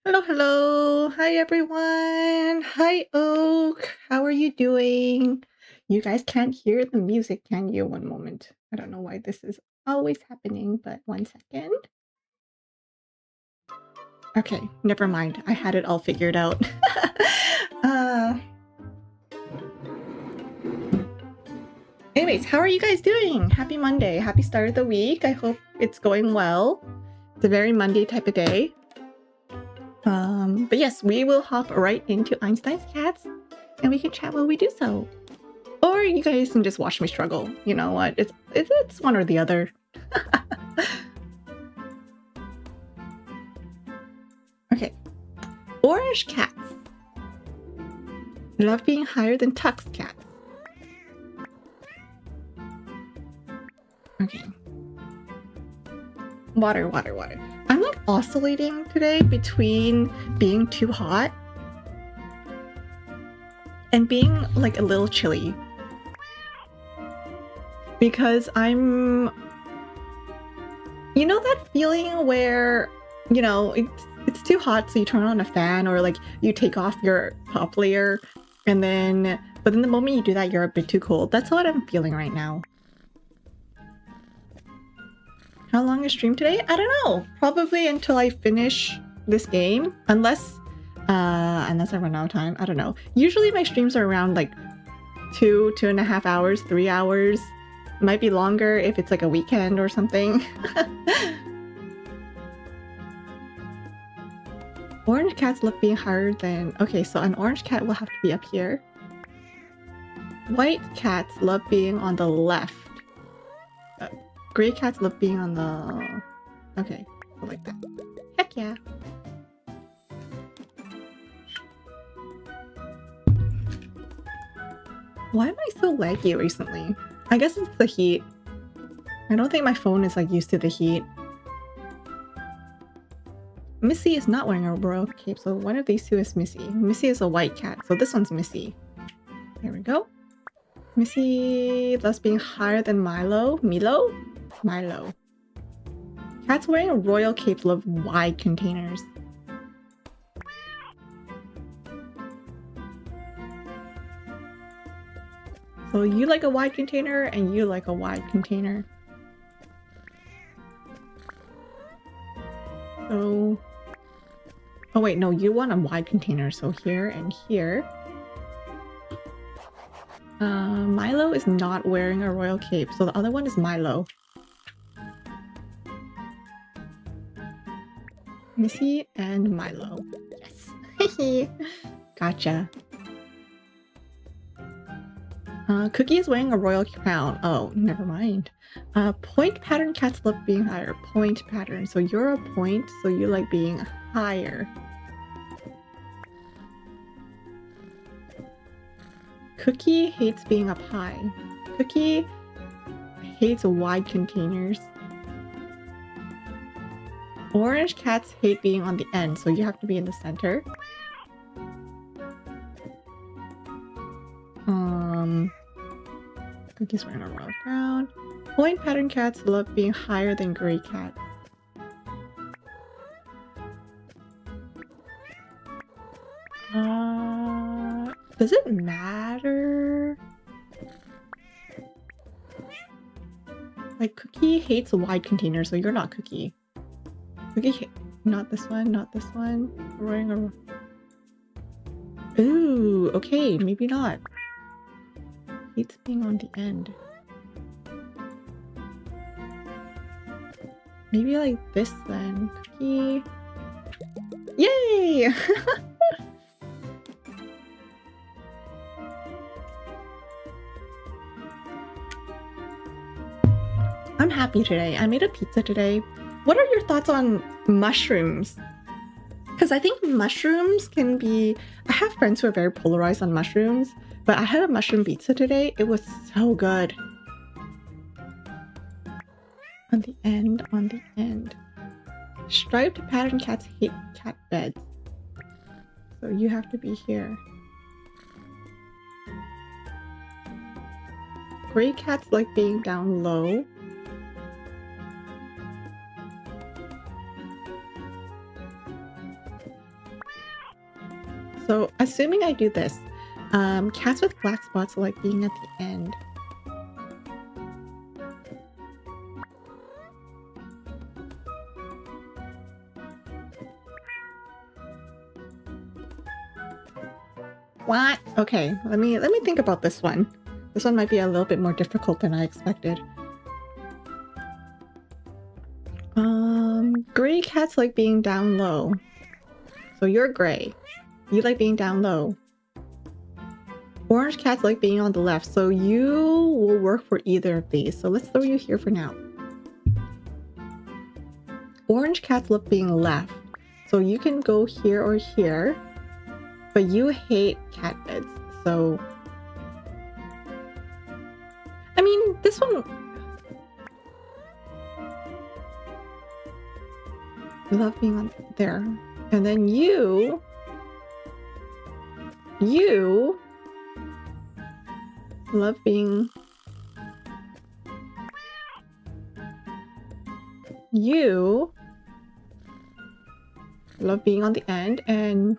Hello, hello. Hi, everyone. Hi, Oak. How are you doing? You guys can't hear the music, can you? One moment. I don't know why this is always happening, but one second. Okay, never mind. I had it all figured out. uh, Anyways, how are you guys doing? Happy Monday. Happy start of the week. I hope it's going well. It's a very Monday type of day. But yes, we will hop right into Einstein's cats and we can chat while we do so. Or you guys can just watch me struggle. You know what? It's one or the other. Okay. Orange cats love being higher than tux cats. Okay. Water, water, water. I'm like oscillating today between being too hot and being like a little chilly. Because I'm... You know that feeling where, you know, it's too hot, so you turn on a fan or like you take off your top layer and then... But then the moment you do that, you're a bit too cold. That's what I'm feeling right now. How long is stream today? I don't know. Probably until I finish this game. Unless I run out of time. I don't know. Usually my streams are around like 2.5 hours, 3 hours. Might be longer if it's like a weekend or something. Orange cats love being higher than... Okay, so an orange cat will have to be up here. White cats love being on the left. Gray cats love being on the... Okay, so like that. Heck yeah. Why am I so laggy recently? I guess it's the heat. I don't think my phone is like used to the heat. Missy is not wearing a royal cape, so one of these two is Missy. Missy is a white cat, so this one's Missy. There we go. Missy loves being higher than Milo. Milo? Milo. Cats wearing a royal cape love wide containers. So you like a wide container and you like a wide container. So... Oh wait, no, you want a wide container, so here and here. Milo is not wearing a royal cape, so the other one is Milo. Missy and Milo. Yes. Gotcha. Cookie is wearing a royal crown. Oh, never mind. Point pattern cats love being higher. Point pattern. So you're a point, so you like being higher. Cookie hates being up high. Cookie hates wide containers. Orange cats hate being on the end, so you have to be in the center. Cookie's wearing a royal crown. Point pattern cats love being higher than gray cats. Does it matter? Like, Cookie hates a wide container, so you're not Cookie. Cookie, not this one, not this one. We're wearing a... Ooh, okay, maybe not. Hates being on the end. Maybe like this then. Cookie. Yay! I'm happy today. I made a pizza today. What are your thoughts on mushrooms? Because I think mushrooms can be... I have friends who are very polarized on mushrooms, but I had a mushroom pizza today. It was so good. On the end, on the end. Striped pattern cats hate cat beds. So you have to be here. Gray cats like being down low. So assuming I do this, cats with black spots like being at the end. What? Okay, let me think about this one. This one might be a little bit more difficult than I expected. Gray cats like being down low. So you're gray. You like being down low. Orange cats like being on the left, so you will work for either of these. So let's throw you here for now. Orange cats love being left, so you can go here or here, but you hate cat beds, so... I mean, this one... You love being on there. And then you love being... You love being on the end, and...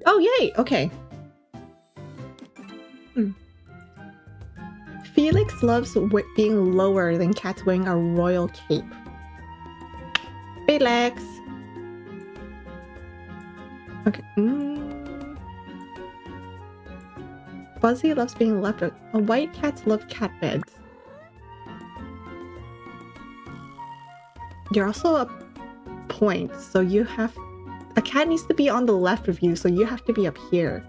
Oh, yay! Okay. Felix loves being lower than cats wearing a royal cape. Felix! Okay. Fuzzy loves being left. White cats love cat beds. You're also a point, so you have... A cat needs to be on the left of you, so you have to be up here.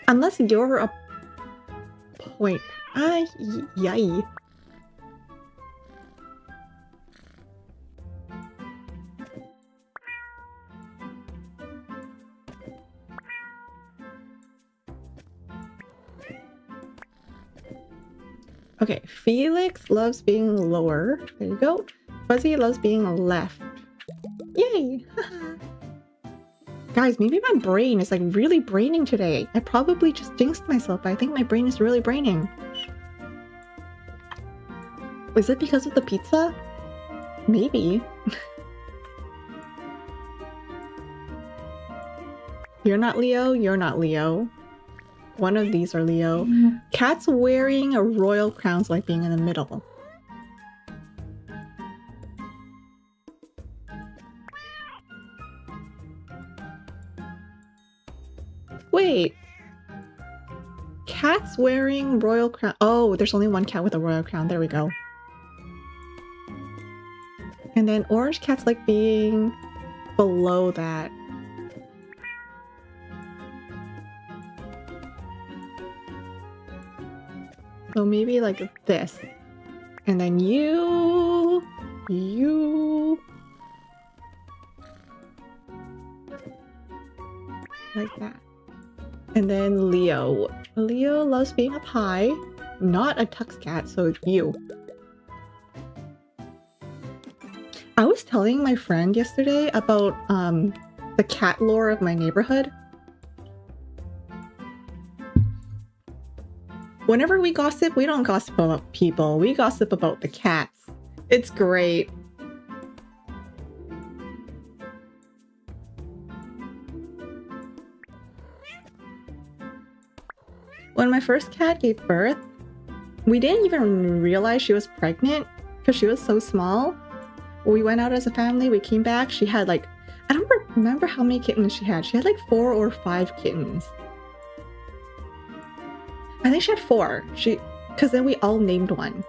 Unless you're a point. Yay. Okay, Felix loves being lower. There you go. Fuzzy loves being left. Yay! Guys, maybe my brain is like really braining today. I probably just jinxed myself, but I think my brain is really braining. Was it because of the pizza? Maybe. You're not Leo, you're not Leo. One of these are Leo. Cats wearing a royal crowns like being in the middle. Wait. Cats wearing royal crown. Oh, there's only one cat with a royal crown. There we go. And then orange cats like being below that. So maybe like this. And then you... Like that. And then Leo. Leo loves being up high. Not a tux cat, so it's you. I was telling my friend yesterday about the cat lore of my neighborhood. Whenever we gossip, we don't gossip about people. We gossip about the cats. It's great. When my first cat gave birth, we didn't even realize she was pregnant because she was so small. We went out as a family, we came back, she had like, I don't remember how many kittens she had. She had like 4 or 5 kittens. I think she had 4. Because then we all named one.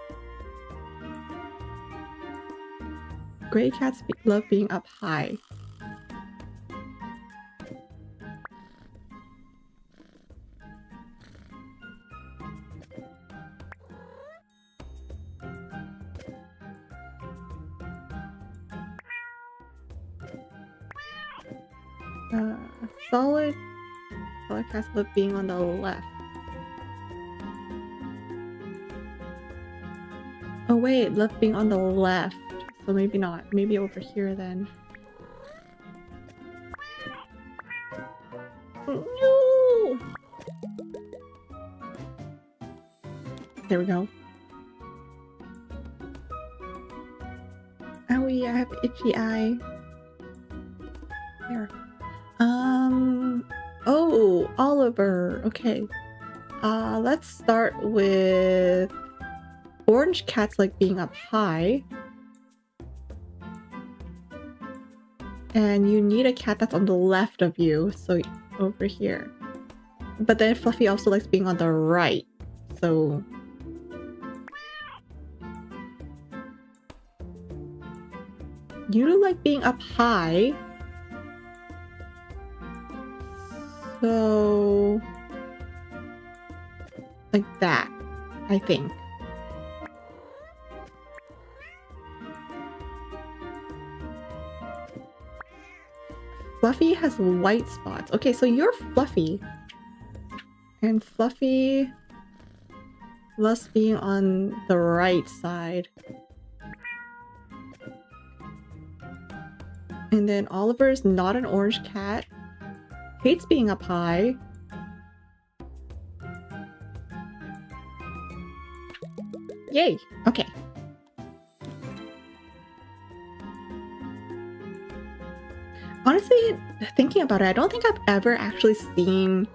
Gray cats love being up high. Solid cats love being on the left. Oh wait, love being on the left. So maybe not. Maybe over here then. No! There we go. Owie. Fluffy, I have itchy eye. There. Oh, Oliver. Okay. Let's start with orange cats like being up high. And you need a cat that's on the left of you, so over here. But then Fluffy also likes being on the right, so... You like being up high. So... like that, I think. Fluffy has white spots. Okay, so you're Fluffy. And Fluffy loves being on the right side. And then Oliver's not an orange cat. Hates being up high. Yay! Okay. Honestly, thinking about it, I don't think I've ever actually seen...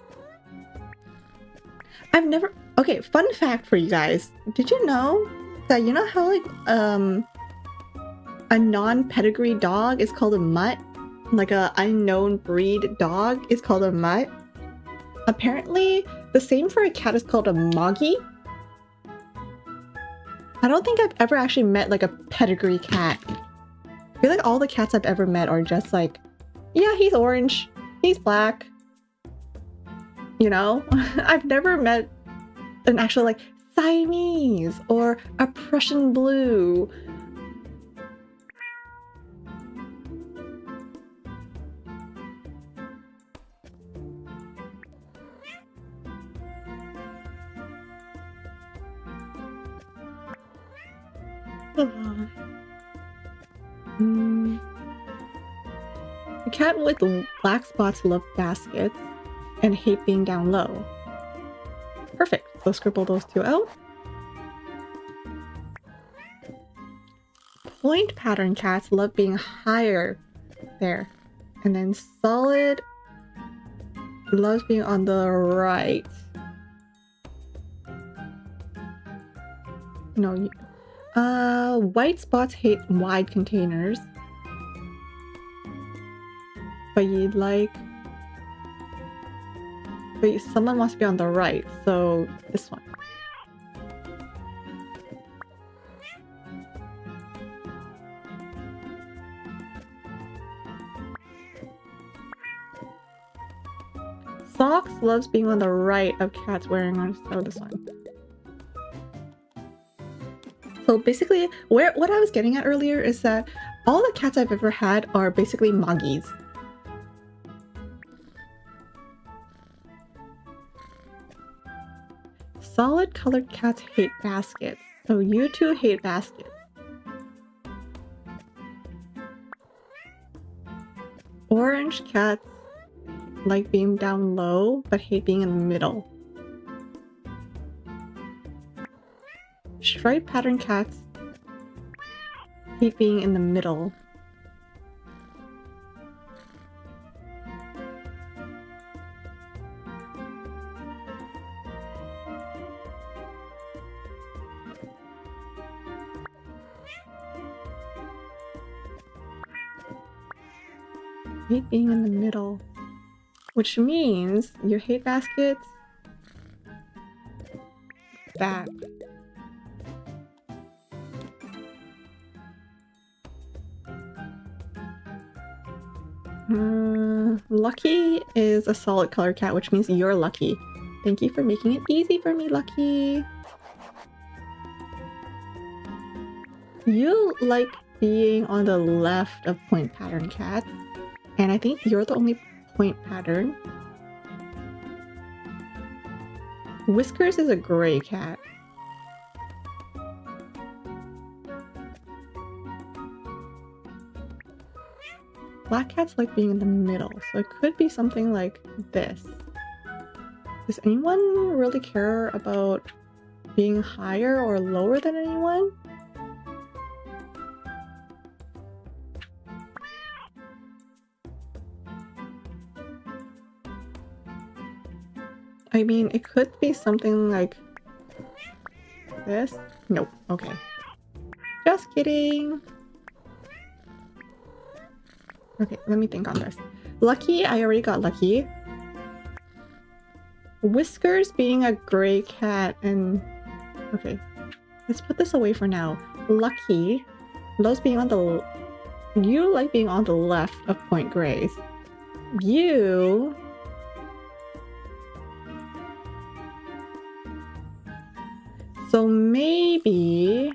I've never... Okay, fun fact for you guys. Did you know that, you know how, like, a non-pedigree dog is called a mutt? Like, a unknown breed dog is called a mutt? Apparently, the same for a cat is called a moggy. I don't think I've ever actually met, like, a pedigree cat. I feel like all the cats I've ever met are just like, yeah, he's orange, he's black. You know? I've never met an actual, like, Siamese or a Prussian blue. The cat with black spots love baskets and hate being down low. Perfect. So scribble those two out. Point pattern cats love being higher there. And then solid loves being on the right. No, white spots hate wide containers. But you'd like... But someone wants to be on the right, so this one. Socks loves being on the right of cats wearing on this one. So basically, what I was getting at earlier is that all the cats I've ever had are basically moggies. Solid colored cats hate baskets, so you two hate baskets. Orange cats like being down low, but hate being in the middle. Striped pattern cats hate being in the middle. Hate being in the middle, which means you hate baskets. That. Lucky is a solid color cat, which means you're lucky. Thank you for making it easy for me, Lucky. You like being on the left of point pattern cats, and I think you're the only point pattern. Whiskers is a gray cat. Black cats like being in the middle, so it could be something like this. Does anyone really care about being higher or lower than anyone? I mean, it could be something like this. Nope. Okay. Just kidding. Okay, let me think on this. Lucky, I already got Lucky. Whiskers being a gray cat and... Okay. Let's put this away for now. Lucky. Those being on the... You like being on the left of Point Grays. You... So maybe...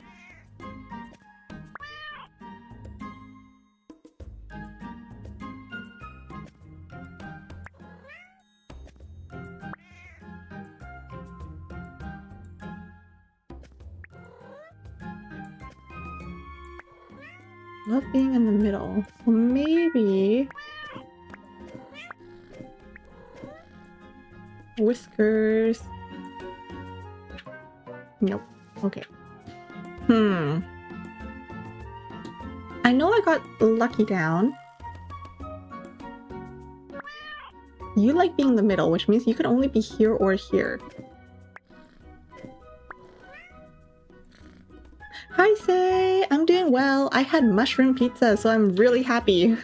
Love being in the middle. So maybe... Whiskers... Nope. Okay. I know I got Lucky down. You like being in the middle, which means you could only be here or here. Hi, Say! I'm doing well. I had mushroom pizza, so I'm really happy.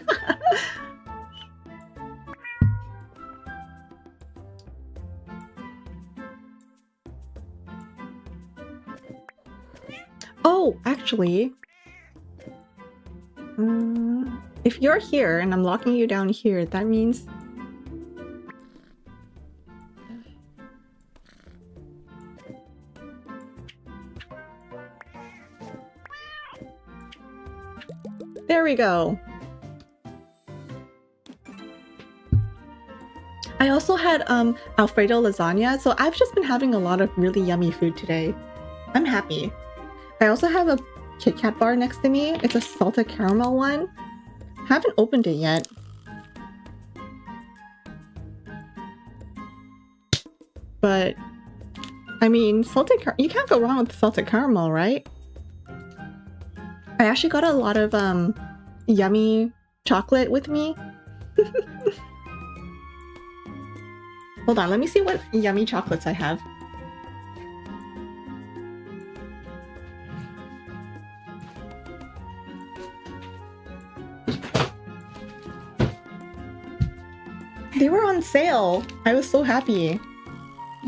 Oh, actually... if you're here and I'm locking you down here, that means... There we go! I also had Alfredo lasagna, so I've just been having a lot of really yummy food today. I'm happy. I also have a Kit Kat bar next to me. It's a salted caramel one. Haven't opened it yet. But, I mean, you can't go wrong with salted caramel, right? I actually got a lot of yummy chocolate with me. Hold on, let me see what yummy chocolates I have. They were on sale. I was so happy.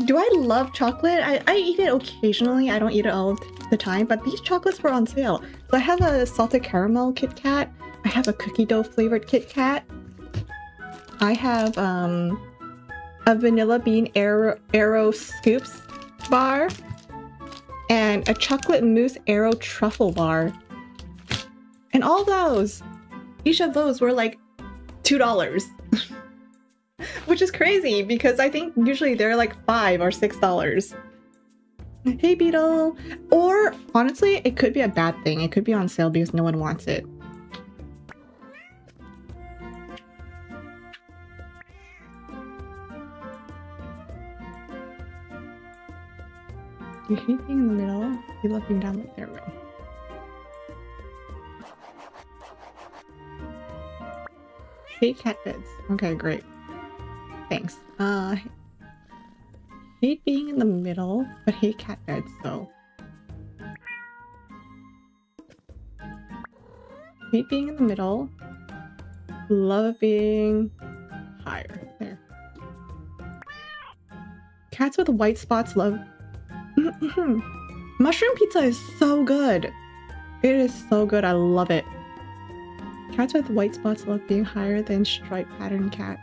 Do I love chocolate? I eat it occasionally. I don't eat it all the time, but these chocolates were on sale. So I have a salted caramel Kit Kat. I have a cookie dough flavored Kit Kat. I have a vanilla bean Aero Scoops bar. And a chocolate mousse Aero truffle bar. And all those, each of those were like $2. Which is crazy because I think usually they're like $5 or $6. Hey Beetle! Or honestly, it could be a bad thing. It could be on sale because no one wants it. You hate being in the middle. You love being down there. Right? Hate cat beds. Okay, great. Thanks. Hate being in the middle, but hate cat beds, so. Hate being in the middle. Love being higher. There. Cats with white spots love... Mushroom pizza is so good. It is so good. I love it. Cats with white spots love being higher than stripe pattern cats.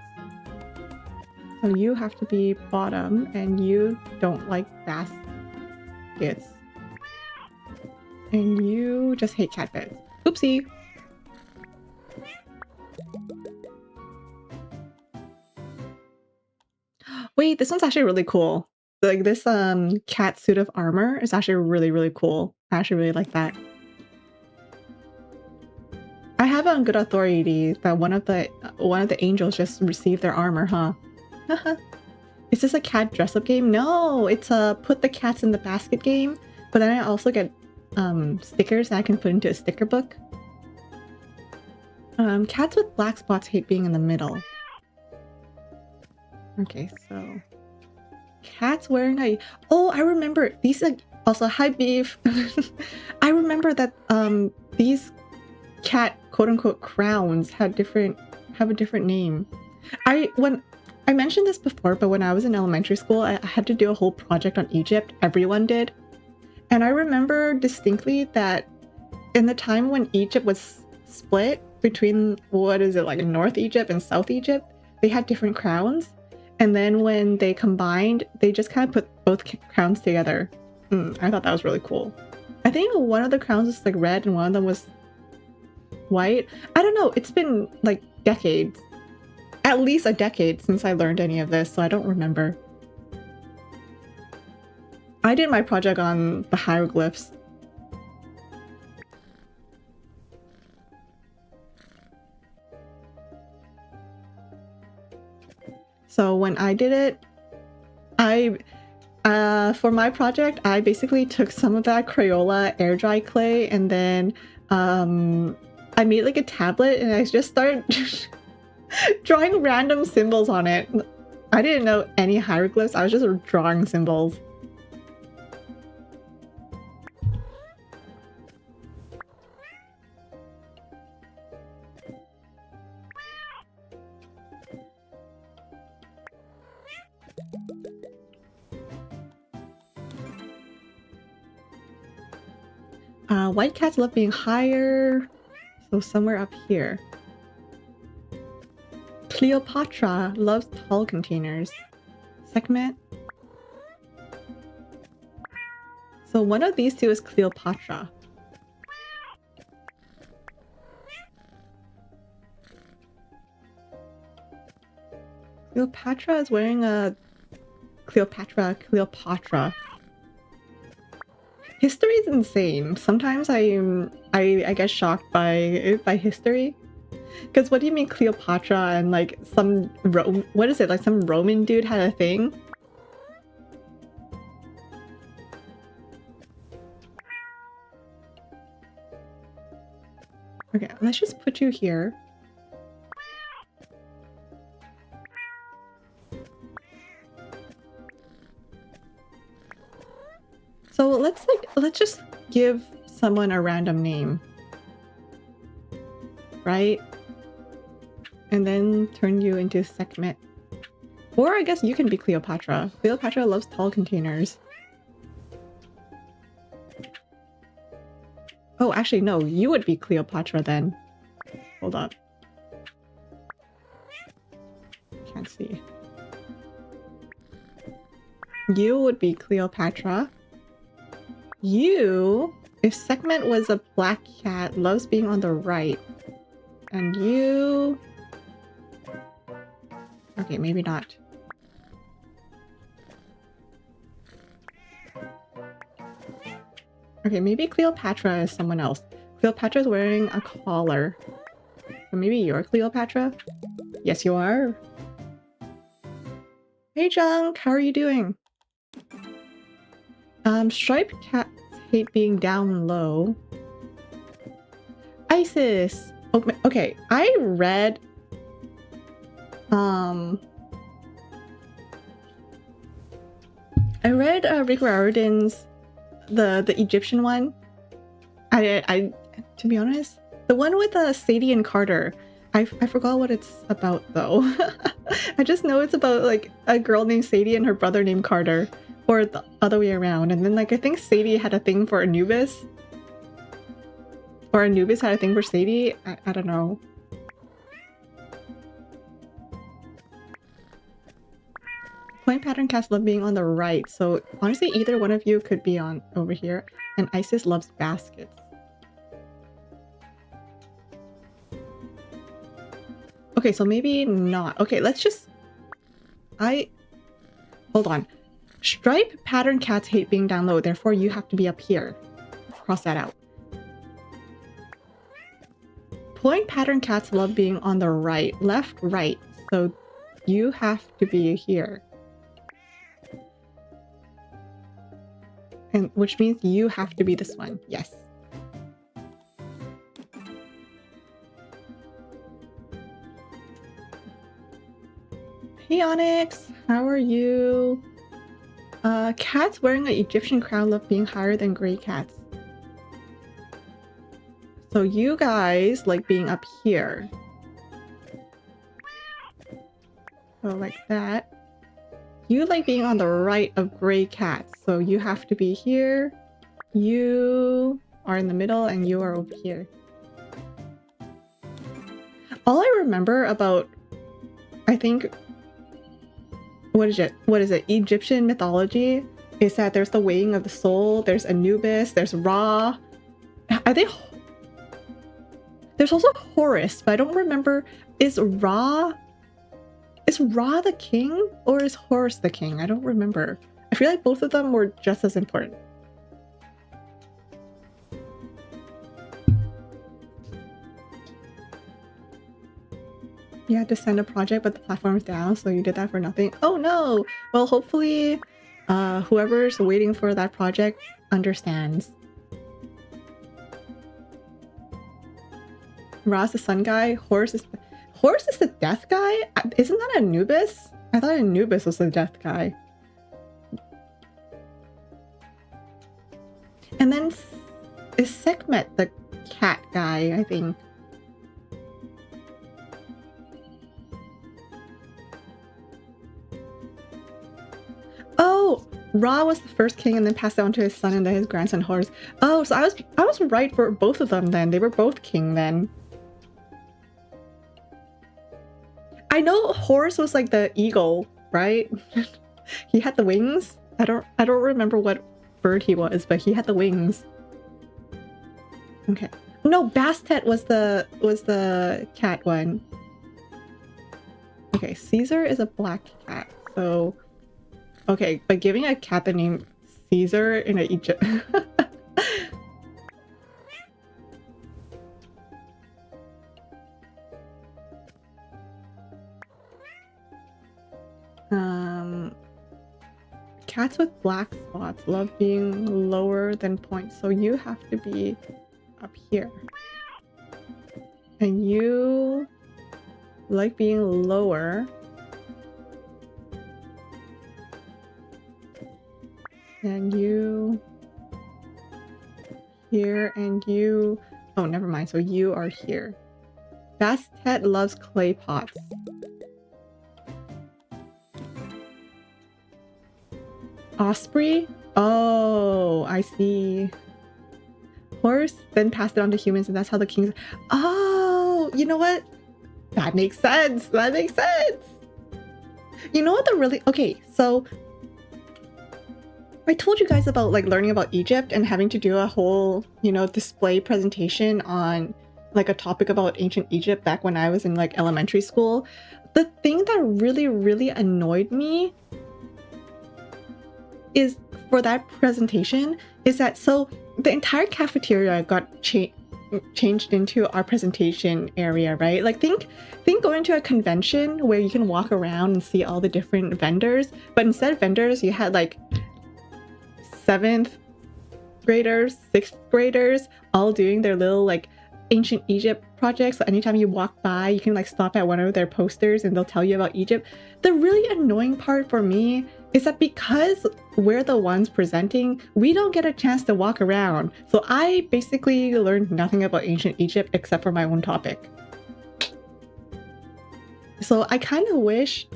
So you have to be bottom, and you don't like baskets. And you just hate cat beds. Oopsie! Wait, this one's actually really cool. Like this cat suit of armor is actually really, really cool. I actually really like that. I have it on good authority that one of the angels just received their armor, huh? Is this a cat dress-up game? No, it's a put the cats in the basket game. But then I also get stickers that I can put into a sticker book. Cats with black spots hate being in the middle. Okay, so cat's wearing a... Oh, I remember. These are also hi beef. I remember that these cat quote-unquote crowns have a different name. When I mentioned this before, but when I was in elementary school, I had to do a whole project on Egypt. Everyone did. And I remember distinctly that in the time when Egypt was split between, what is it, like North Egypt and South Egypt, they had different crowns. And then when they combined, they just kind of put both crowns together. I thought that was really cool. I think one of the crowns was like red and one of them was white. I don't know. It's been like decades. At least a decade since I learned any of this, so I don't remember. I did my project on the hieroglyphs. So when I did it, for my project, I basically took some of that Crayola air dry clay and then I made like a tablet and I just started drawing random symbols on it. I didn't know any hieroglyphs, I was just drawing symbols. White cats love being higher, so somewhere up here. Cleopatra loves tall containers. Segment. So one of these two is Cleopatra. Cleopatra is wearing a... Cleopatra. History is insane. Sometimes I get shocked by history. Because what do you mean Cleopatra and like some what is it, like some Roman dude had a thing? Okay, let's just put you here. So let's just give someone a random name. Right? And then turn you into Sekhmet. Or I guess you can be Cleopatra. Cleopatra loves tall containers. Oh, actually, no. You would be Cleopatra then. Hold up. Can't see. You would be Cleopatra. You, if Sekhmet was a black cat, loves being on the right. And you... Okay, maybe not. Okay, maybe Cleopatra is someone else. Cleopatra's wearing a collar. So maybe you're Cleopatra? Yes, you are. Hey, Junk, how are you doing? Striped cats hate being down low. Isis! Oh, okay, I read... Rick Riordan's the Egyptian one. I to be honest, the one with Sadie and Carter. I forgot what it's about though. I just know it's about like a girl named Sadie and her brother named Carter, or the other way around. And then like I think Sadie had a thing for Anubis, or Anubis had a thing for Sadie. I don't know. Point pattern cats love being on the right, so honestly either one of you could be on over here. And Isis loves baskets. Okay, so maybe not. Okay, let's just... Hold on. Stripe pattern cats hate being down low, therefore you have to be up here. Cross that out. Point pattern cats love being on the right. Left, right. So you have to be here. And which means you have to be this one. Yes. Hey Onyx, how are you? Cats wearing an Egyptian crown love being higher than gray cats. So you guys like being up here. So like that. You like being on the right of gray cats. So you have to be here. You are in the middle and you are over here. All I remember about, I think, what is it? Egyptian mythology is that there's the weighing of the soul, there's Anubis, there's Ra. Are they? There's also Horus, but I don't remember. Is Ra the king or is Horus the king? I don't remember. I feel like both of them were just as important. You had to send a project, but the platform's down, so you did that for nothing. Oh no! Well, hopefully, whoever's waiting for that project understands. Ra's the sun guy. Horus is the death guy? Isn't that Anubis? I thought Anubis was the death guy. And then is Sekhmet the cat guy, I think. Oh, Ra was the first king and then passed down to his son and then his grandson Horus. Oh, so I was right for both of them then. They were both king then. I know Horus was like the eagle, right? He had the wings. I don't remember what bird he was, but he had the wings. Okay. No, Bastet was the cat one. Okay, Caesar is a black cat, so okay, but giving a cat the name Caesar in an Egypt. Cats with black spots love being lower than points, so you have to be up here. And you like being lower. And you here, and you... Oh, never mind. So you are here. Bastet loves clay pots. Osprey? Oh, I see. Horse then passed it on to humans, and that's how the kings... Oh, you know what? That makes sense. That makes sense. You know what the really... Okay, so... I told you guys about like learning about Egypt and having to do a whole, you know, display presentation on like a topic about ancient Egypt back when I was in like elementary school. The thing that really, really annoyed me is for that presentation is that so the entire cafeteria got changed into our presentation area, right? Like think going to a convention where you can walk around and see all the different vendors, but instead of vendors, you had like 7th graders, 6th graders, all doing their little like ancient Egypt projects. So anytime you walk by, you can like stop at one of their posters and they'll tell you about Egypt. The really annoying part for me is that because we're the ones presenting, we don't get a chance to walk around. So I basically learned nothing about ancient Egypt except for my own topic. So I kind of wish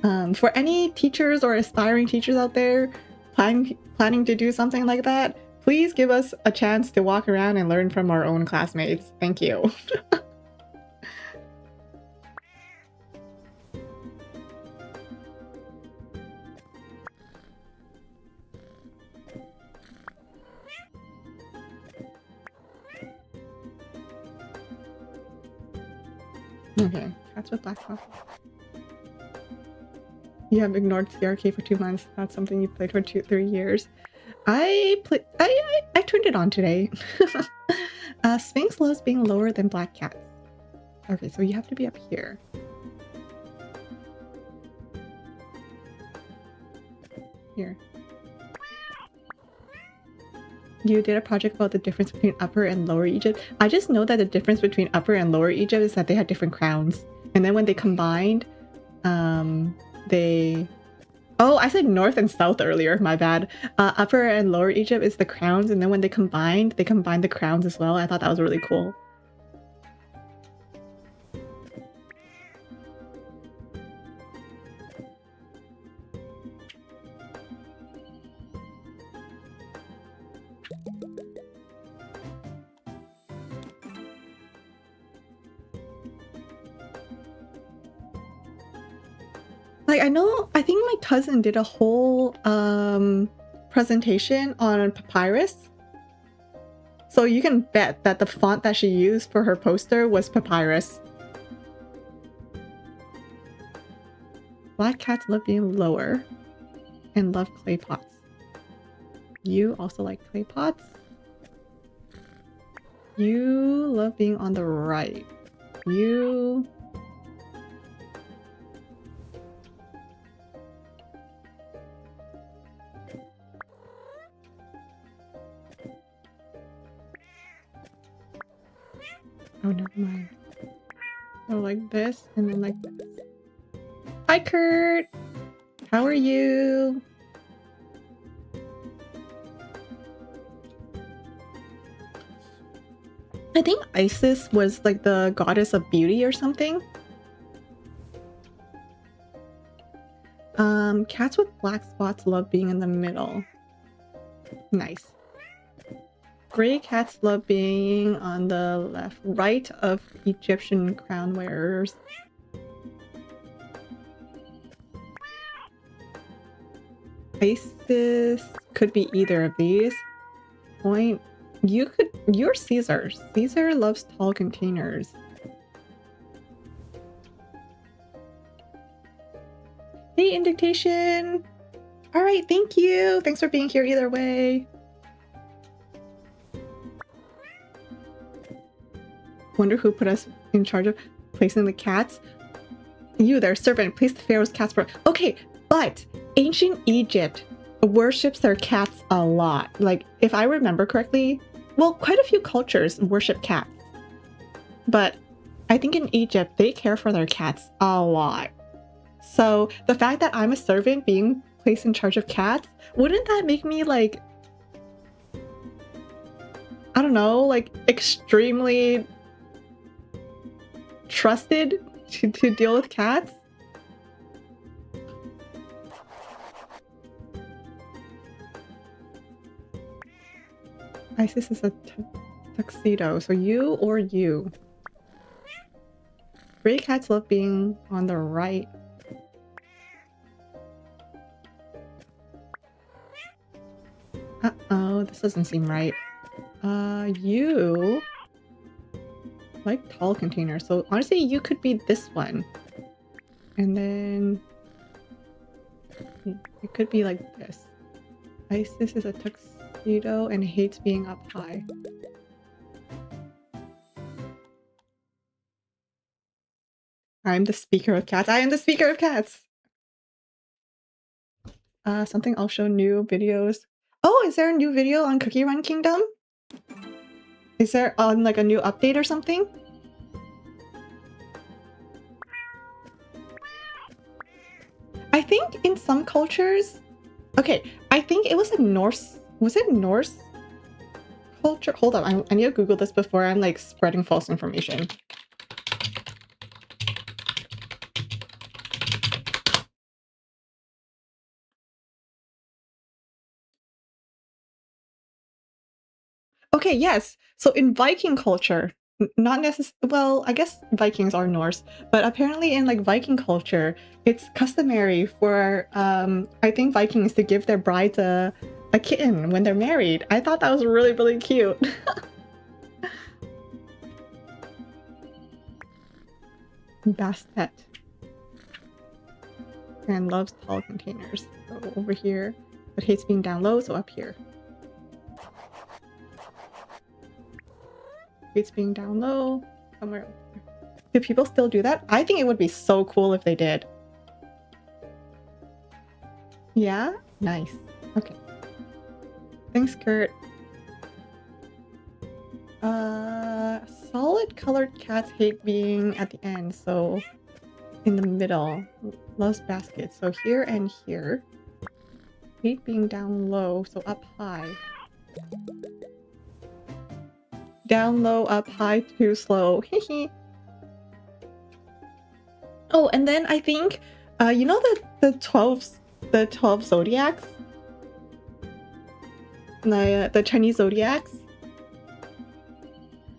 for any teachers or aspiring teachers out there planning to do something like that, please give us a chance to walk around and learn from our own classmates. Thank you. Okay, that's what black coffee. You have ignored CRK for 2 months. That's something you played for 3 years. I turned it on today. Sphinx loves being lower than black cats. Okay, so you have to be up here. Here. You did a project about the difference between Upper and Lower Egypt. I just know that the difference between Upper and Lower Egypt is that they had different crowns. And then when they combined, they Oh, I said North and South earlier. My bad. Upper and Lower Egypt is the crowns, and then when they combined the crowns as well. I thought that was really cool. Like, I think my cousin did a whole presentation on papyrus. So you can bet that the font that she used for her poster was papyrus. Black cats love being lower and love clay pots. You also like clay pots? You love being on the right. You... Oh, never mind. So like this, and then like this. Hi, Kurt! How are you? I think Isis was like the goddess of beauty or something. Cats with black spots love being in the middle. Nice. Gray cats love being on the left, right of Egyptian crown wearers. Isis could be either of these. Point. You're Caesar. Caesar loves tall containers. Hey, Indication! Alright, thank you! Thanks for being here either way. Wonder who put us in charge of placing the cats? You there, servant, place the pharaoh's cats for... Okay, but ancient Egypt worships their cats a lot. Like, if I remember correctly, well, quite a few cultures worship cats. But I think in Egypt, they care for their cats a lot. So the fact that I'm a servant being placed in charge of cats, wouldn't that make me like, I don't know, like extremely trusted to deal with cats? Isis is a tuxedo, so you or you? Gray cats love being on the right. Uh-oh, this doesn't seem right. You like tall containers, so honestly you could be this one. And then it could be like this. Isis is a tuxedo and hates being up high. I'm the speaker of cats. I am the speaker of cats! Something I'll show new videos. Oh, is there a new video on Cookie Run Kingdom? Is there on like a new update or something? I think in some cultures... Okay, I think it was a Norse... Was it Norse culture? Hold on, I need to Google this before I'm like spreading false information. Okay, yes. So in Viking culture, not necessarily, well, I guess Vikings are Norse, but apparently in like Viking culture, it's customary for, I think Vikings to give their brides a kitten when they're married. I thought that was really, really cute. Bastet. And loves tall containers. So over here, but hates being down low, so up here. Hates being down low, somewhere. Do people still do that? I think it would be so cool if they did. Yeah? Nice. Okay. Thanks, Kurt. Solid colored cats hate being at the end, so in the middle. Loves baskets. So here and here. Hate being down low, so up high. Down low, up high, too slow. Oh, and then I think, you know the 12 zodiacs? The Chinese zodiacs?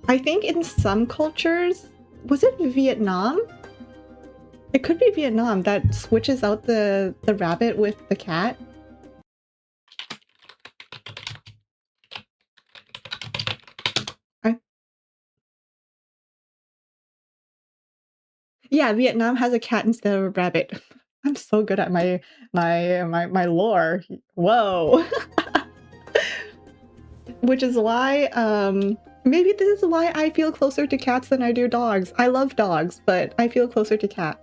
I think in some cultures, was it Vietnam? It could be Vietnam that switches out the rabbit with the cat. Yeah, Vietnam has a cat instead of a rabbit. I'm so good at my lore. Whoa. Which is why, maybe this is why I feel closer to cats than I do dogs. I love dogs, but I feel closer to cats.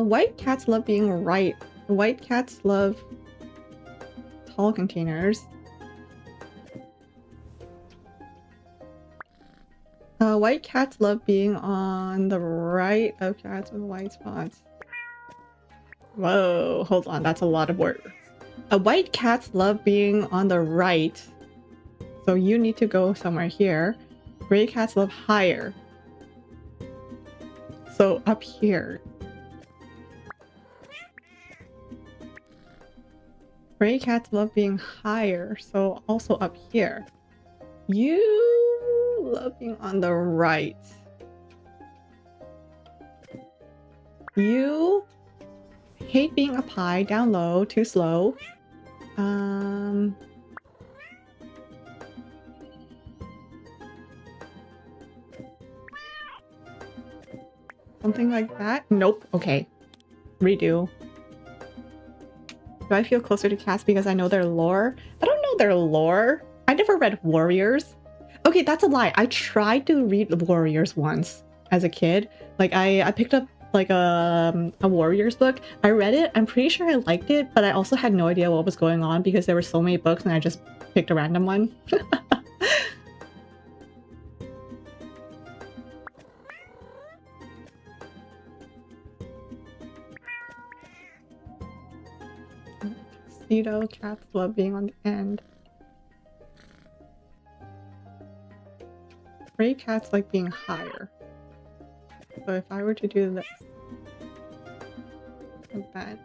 White cats love being right. White cats love tall containers. White cats love being on the right of cats with white spots. Whoa, hold on, that's a lot of words. White cats love being on the right, so you need to go somewhere here. Gray cats love higher, so up here. Gray cats love being higher, so also up here. You love being on the right. You hate being up high, down low, too slow. Something like that? Nope. Okay. Redo. Do I feel closer to cats because I know their lore? I don't know their lore. I never read Warriors. Okay, that's a lie. I tried to read Warriors once as a kid. Like I picked up like a Warriors book. I read it. I'm pretty sure I liked it, but I also had no idea what was going on because there were so many books and I just picked a random one. Tuxedo cats love being on the end. Gray cats like being higher. So if I were to do this, like that.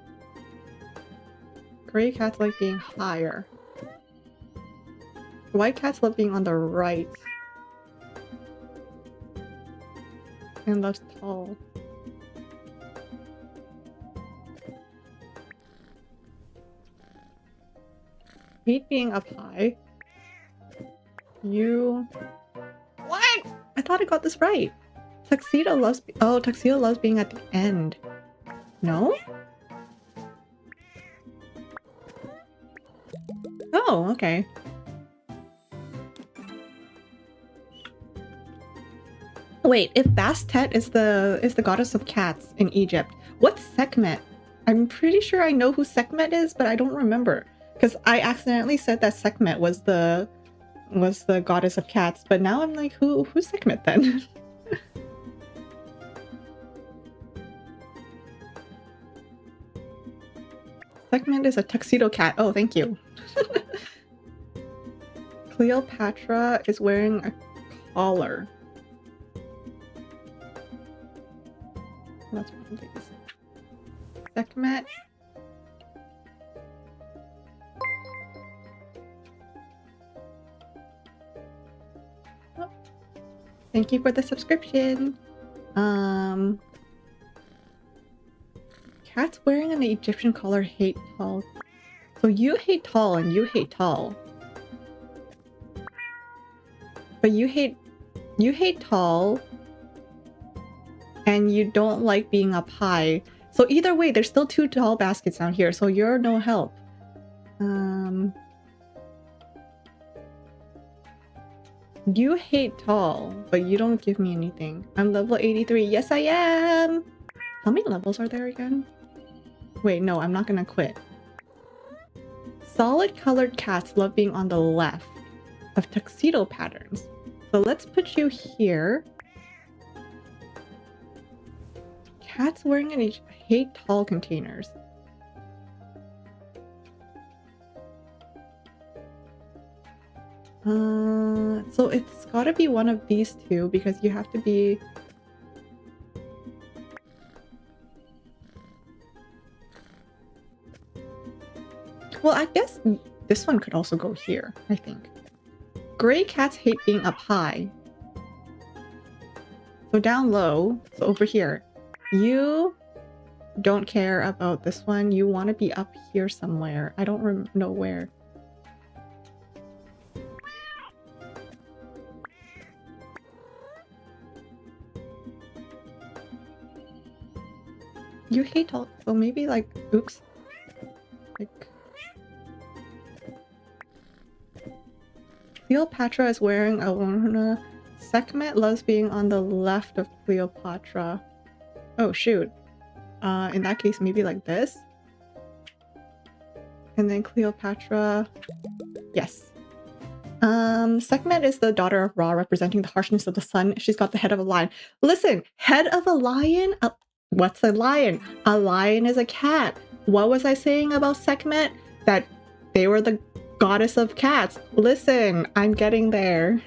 Gray cats like being higher. White cats love being on the right. And loves tall. Hate being up high. You... What? I thought I got this right. Tuxedo loves... Oh, Tuxedo loves being at the end. No? Oh, okay. Wait, if Bastet is the goddess of cats in Egypt, what's Sekhmet? I'm pretty sure I know who Sekhmet is, but I don't remember. Because I accidentally said that Sekhmet was the goddess of cats, but now I'm like, who's Sekhmet then? Sekhmet is a tuxedo cat. Oh, thank you. Cleopatra is wearing a collar. That's one of these. Sekhmet. Oh. Thank you for the subscription. Cats wearing an Egyptian collar hate tall. So you hate tall and you hate tall. But you hate tall and you don't like being up high. So either way, there's still two tall baskets down here, so you're no help. You hate tall, but you don't give me anything. I'm level 83. Yes, I am! How many levels are there again? Wait, no, I'm not gonna quit. Solid colored cats love being on the left of tuxedo patterns. So let's put you here. Cats wearing an hate tall containers. So it's gotta be one of these two because you have to be... Well, I guess this one could also go here, I think. Gray cats hate being up high. So down low, so over here. You don't care about this one. You want to be up here somewhere. I don't know where. You hate tall, so maybe like, oops. Like... Cleopatra is wearing a Sekhmet loves being on the left of Cleopatra. Oh shoot. In that case, maybe like this. And then Cleopatra... Yes. Sekhmet is the daughter of Ra, representing the harshness of the sun. She's got the head of a lion. Listen, head of a lion? What's a lion? A lion is a cat. What was I saying about Sekhmet? That they were the goddess of cats. Listen, I'm getting there.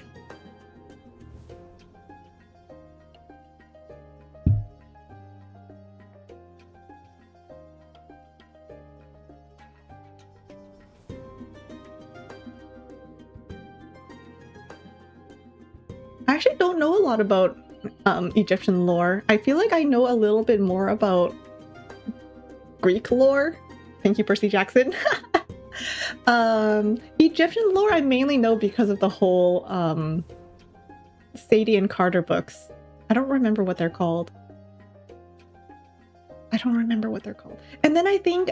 I actually don't know a lot about Egyptian lore. I feel like I know a little bit more about Greek lore. Thank you, Percy Jackson. Egyptian lore I mainly know because of the whole Sadie and Carter books. I don't remember what they're called. And then I think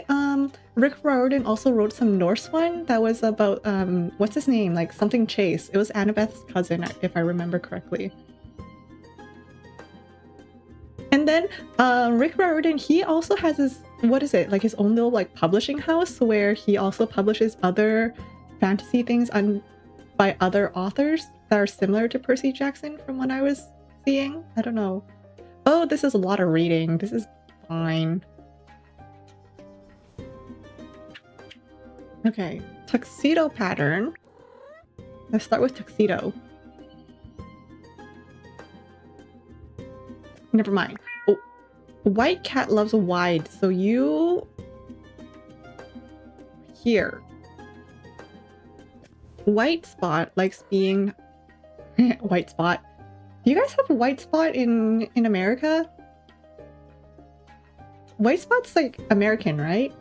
Rick Riordan also wrote some Norse one that was about what's his name? Like something Chase. It was Annabeth's cousin, if I remember correctly. And then Rick Riordan, he also has his, what is it, like his own little like publishing house where he also publishes other fantasy things by other authors that are similar to Percy Jackson from what I was seeing. I don't know. Oh, this is a lot of reading. This is fine. Okay, tuxedo pattern. Let's start with tuxedo. Never mind. Oh, white cat loves wide, so you... Here. White spot likes being... White spot. Do you guys have a white spot in America? White spot's like American, right?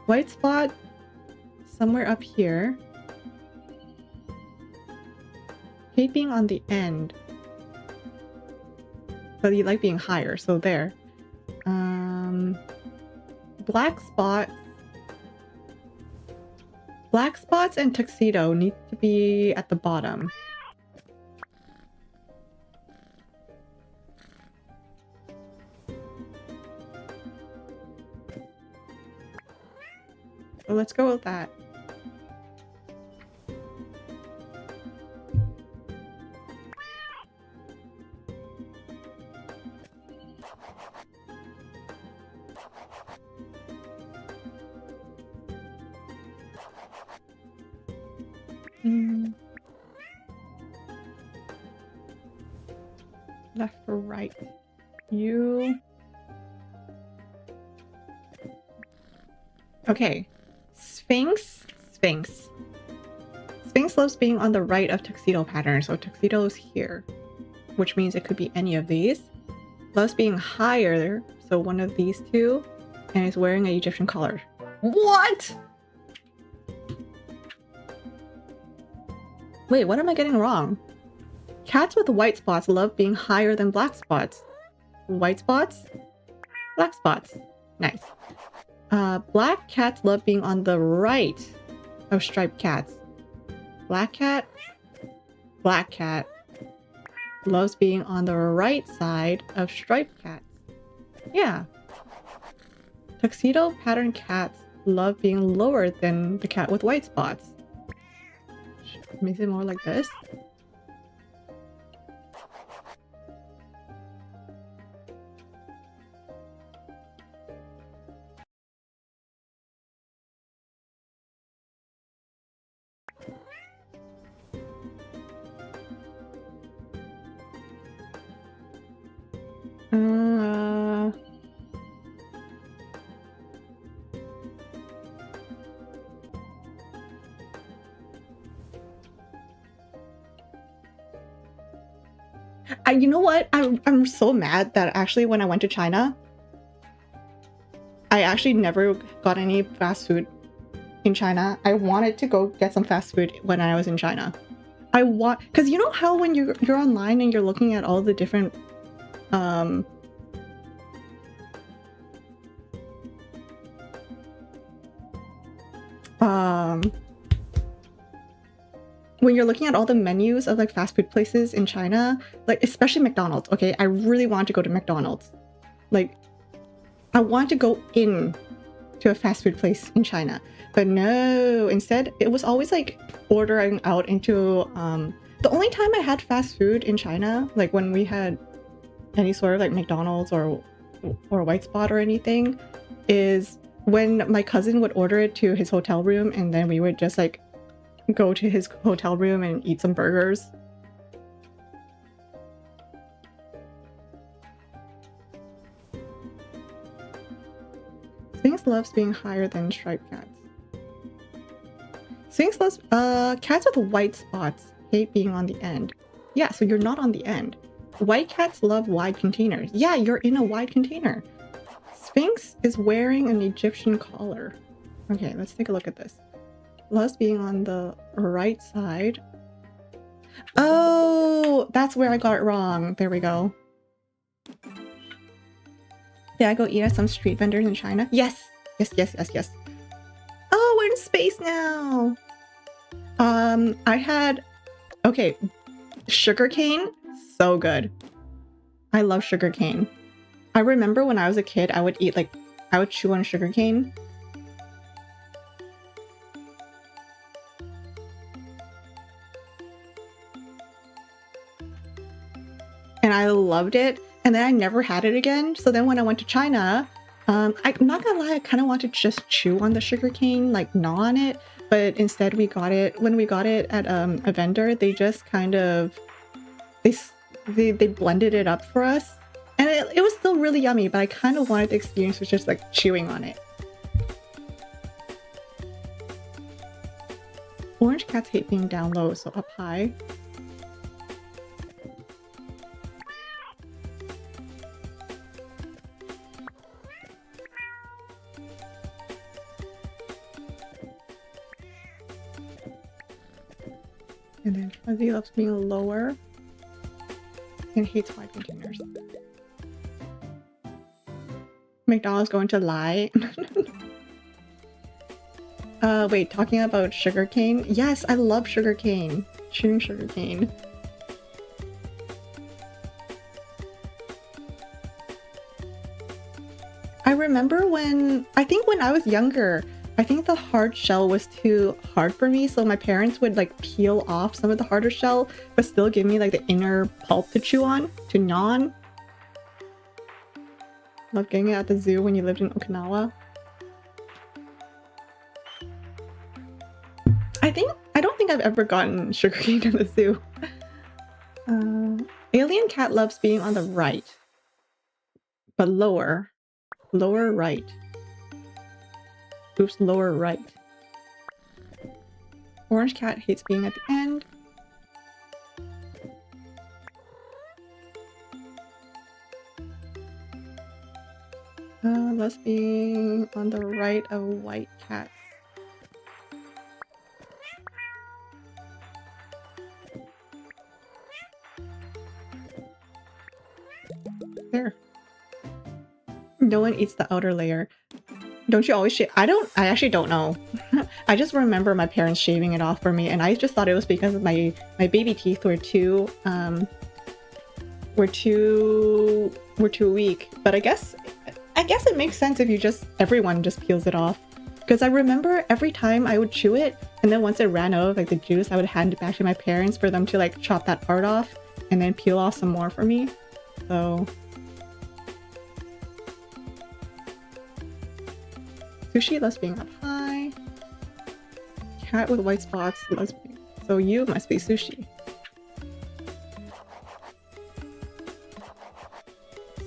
White spot somewhere up here. Hate being on the end. But you like being higher, so there. Black spots. Black spots and tuxedo need to be at the bottom. So let's go with that. Left or right? You... Okay. Sphinx. Sphinx loves being on the right of tuxedo pattern, so tuxedo is here, which means it could be any of these. Loves being higher, so one of these two, and is wearing an Egyptian collar. What? Wait, what am I getting wrong? Cats with white spots love being higher than black spots. White spots? Black spots. Nice. Black cats love being on the right of striped cats. Black cat loves being on the right side of striped cats. Yeah. Tuxedo pattern cats love being lower than the cat with white spots. Makes it more like this. You know what? I'm so mad that actually when I went to China, I actually never got any fast food in China. I wanted to go get some fast food when I was in China. Because you know how when you're online and you're looking at all the different when you're looking at all the menus of like fast food places in China, like especially McDonald's, okay, I really want to go to McDonald's. Like, I want to go in to a fast food place in China, but no, instead it was always like ordering out into the only time I had fast food in China, like when we had any sort of like McDonald's or White Spot or anything, is when my cousin would order it to his hotel room and then we would just like go to his hotel room and eat some burgers. Sphinx loves being higher than striped cats. Sphinx loves cats with white spots hate being on the end. Yeah, so you're not on the end. White cats love wide containers. Yeah, you're in a wide container. Sphinx is wearing an Egyptian collar. Okay, let's take a look at this. Loves being on the right side. Oh, that's where I got it wrong. There we go. Did I go eat at some street vendors in China? Yes! Yes. Oh, we're in space now! I had... Okay, sugarcane, so good. I love sugarcane. I remember when I was a kid, I would eat like... I would chew on sugarcane. And I loved it. And then I never had it again. So then when I went to China, I'm not gonna lie, I kind of wanted to just chew on the sugarcane, like gnaw on it. But instead we got it, when we got it at a vendor, they just kind of, they blended it up for us. And it was still really yummy, but I kind of wanted the experience with just like chewing on it. Orange cats hate being down low, so up high. And then Fuzzy loves being lower and hates wide containers. McDonald's going to lie. Wait, talking about sugarcane? Yes, I love sugarcane. Chewing sugarcane. I remember I think when I was younger, I think the hard shell was too hard for me, so my parents would like peel off some of the harder shell, but still give me like the inner pulp to chew on, to gnaw on. Love getting it at the zoo when you lived in Okinawa. I don't think I've ever gotten sugarcane in the zoo. Alien cat loves being on the right, but lower right. Oops, lower right. Orange cat hates being at the end. Loves being on the right of white cats. There. No one eats the outer layer. Don't you always shave? I actually don't know. I just remember my parents shaving it off for me, and I just thought it was because of my baby teeth were too weak. But I guess I guess it makes sense if you everyone just peels it off. Because I remember every time I would chew it, and then once it ran out of like the juice, I would hand it back to my parents for them to like chop that part off and then peel off some more for me. So Sushi loves being up high. Cat with white spots loves being... So you must be Sushi.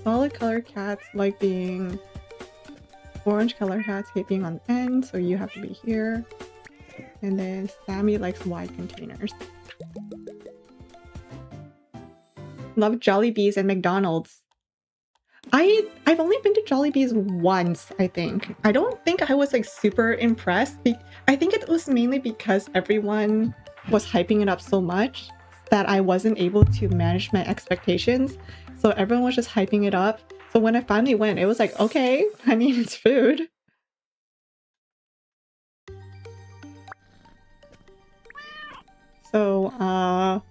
Solid color cats like being... Orange color cats hate being on the end, so you have to be here. And then Sammy likes wide containers. Love Jollibees and McDonald's. I've only been to Jollibees once, I think. I don't think I was like super impressed. I think it was mainly because everyone was hyping it up so much that I wasn't able to manage my expectations. So everyone was just hyping it up. So when I finally went, it was like, okay, I mean, it's food. So,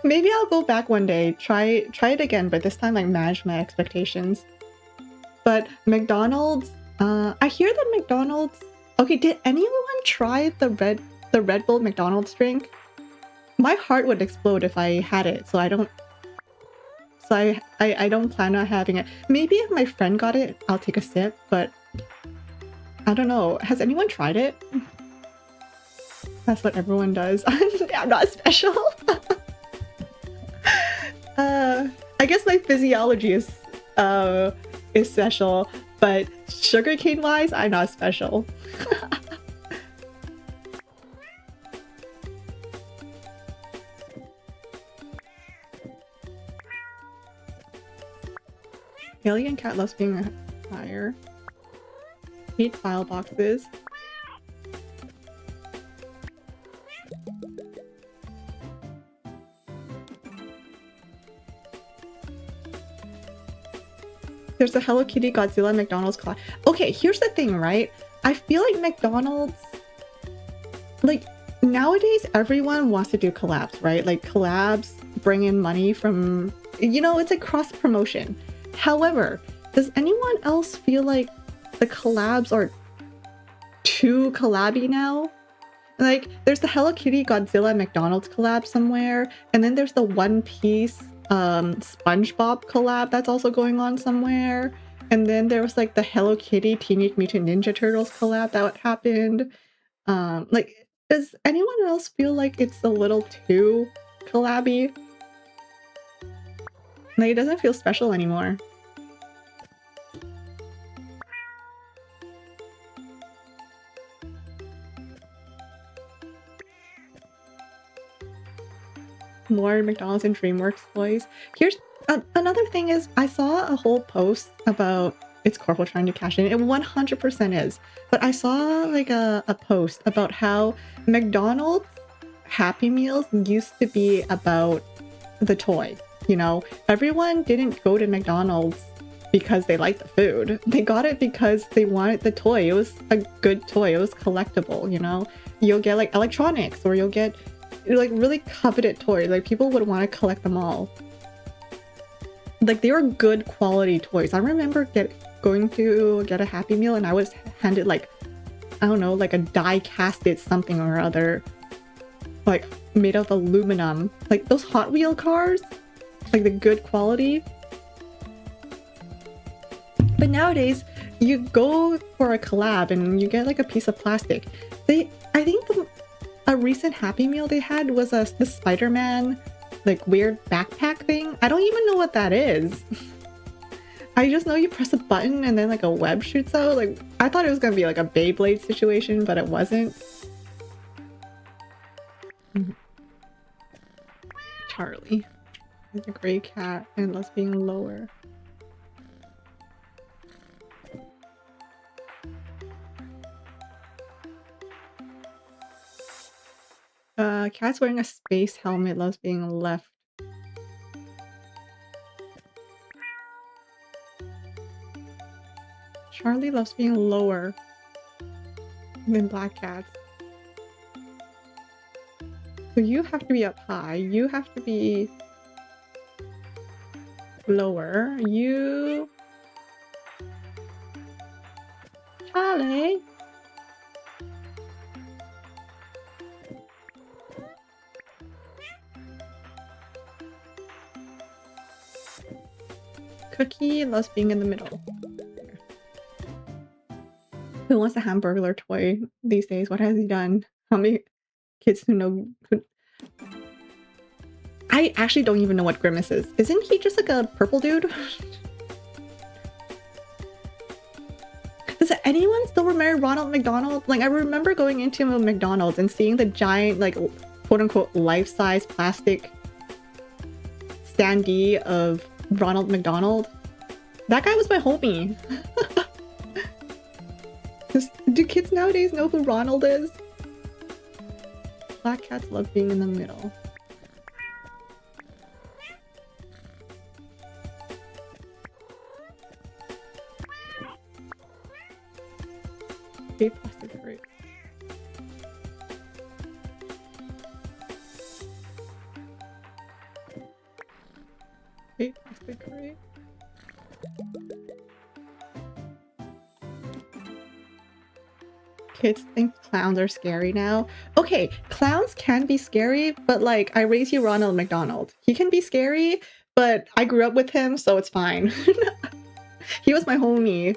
maybe I'll go back one day, try it again, but this time like manage my expectations. But McDonald's, I hear that McDonald's... Okay, did anyone try the Red Bull McDonald's drink? My heart would explode if I had it, so I don't... So I don't plan on having it. Maybe if my friend got it, I'll take a sip, but I don't know. Has anyone tried it? That's what everyone does. I'm not special. I guess my physiology is special, but sugarcane wise, I'm not special. Alien cat loves being higher. Hate file boxes. There's a Hello Kitty Godzilla McDonald's collab. Okay, here's the thing, right? I feel like McDonald's... Like, nowadays everyone wants to do collabs, right? Like, collabs bring in money from... You know, it's like cross-promotion. However, does anyone else feel like the collabs are too collabby now? Like, there's the Hello Kitty Godzilla McDonald's collab somewhere, and then there's the One Piece SpongeBob collab that's also going on somewhere, and then there was like the Hello Kitty Teenage Mutant Ninja Turtles collab that happened. Like, does anyone else feel like it's a little too collabby? Like, it doesn't feel special anymore. More McDonald's and DreamWorks toys. Here's another thing is I saw a whole post about it's Corporal trying to cash in. It 100% is. But I saw like a post about how McDonald's Happy Meals used to be about the toy. You know, everyone didn't go to McDonald's because they liked the food. They got it because they wanted the toy. It was a good toy. It was collectible, you know? You'll get like electronics, or you'll get like really coveted toys. Like, people would want to collect them all. Like, they were good quality toys. I remember going to get a Happy Meal and I was handed like, I don't know, like a die casted something or other, like made of aluminum, like those Hot Wheel cars, like the good quality. But nowadays you go for a collab and you get like a piece of plastic. I think a recent Happy Meal they had was the Spider-Man like weird backpack thing. I don't even know what that is. I just know you press a button and then like a web shoots out. Like, I thought it was gonna be like a Beyblade situation, but it wasn't. Charlie is a gray cat and loves being lower. Cat's wearing a space helmet, loves being left. Charlie loves being lower than black cats. So you have to be up high. You have to be lower. You Holly. Cookie loves being in the middle. Who wants a Hamburglar toy these days? What has he done? How many kids who know? I actually don't even know what Grimace is. Isn't he just like a purple dude? Does anyone still remember Ronald McDonald? Like, I remember going into a McDonald's and seeing the giant, like, quote-unquote life-size plastic standee of Ronald McDonald. That guy was my homie. Do kids nowadays know who Ronald is? Black cats love being in the middle. Plastic fruit. Plastic fruit. Kids think clowns are scary now. Okay, clowns can be scary, but like, I raised you Ronald McDonald. He can be scary, but I grew up with him, so it's fine. He was my homie.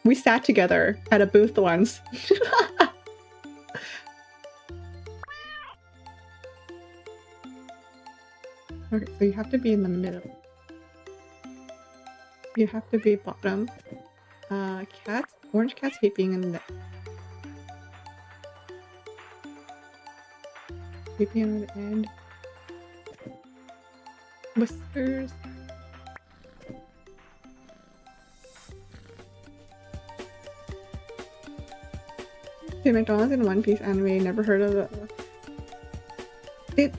We sat together at a booth once. Okay, so you have to be in the middle. You have to be bottom. Cats. Orange cats hate being in the... Hate being on the end. Whiskers. The McDonald's in One Piece anime, never heard of it.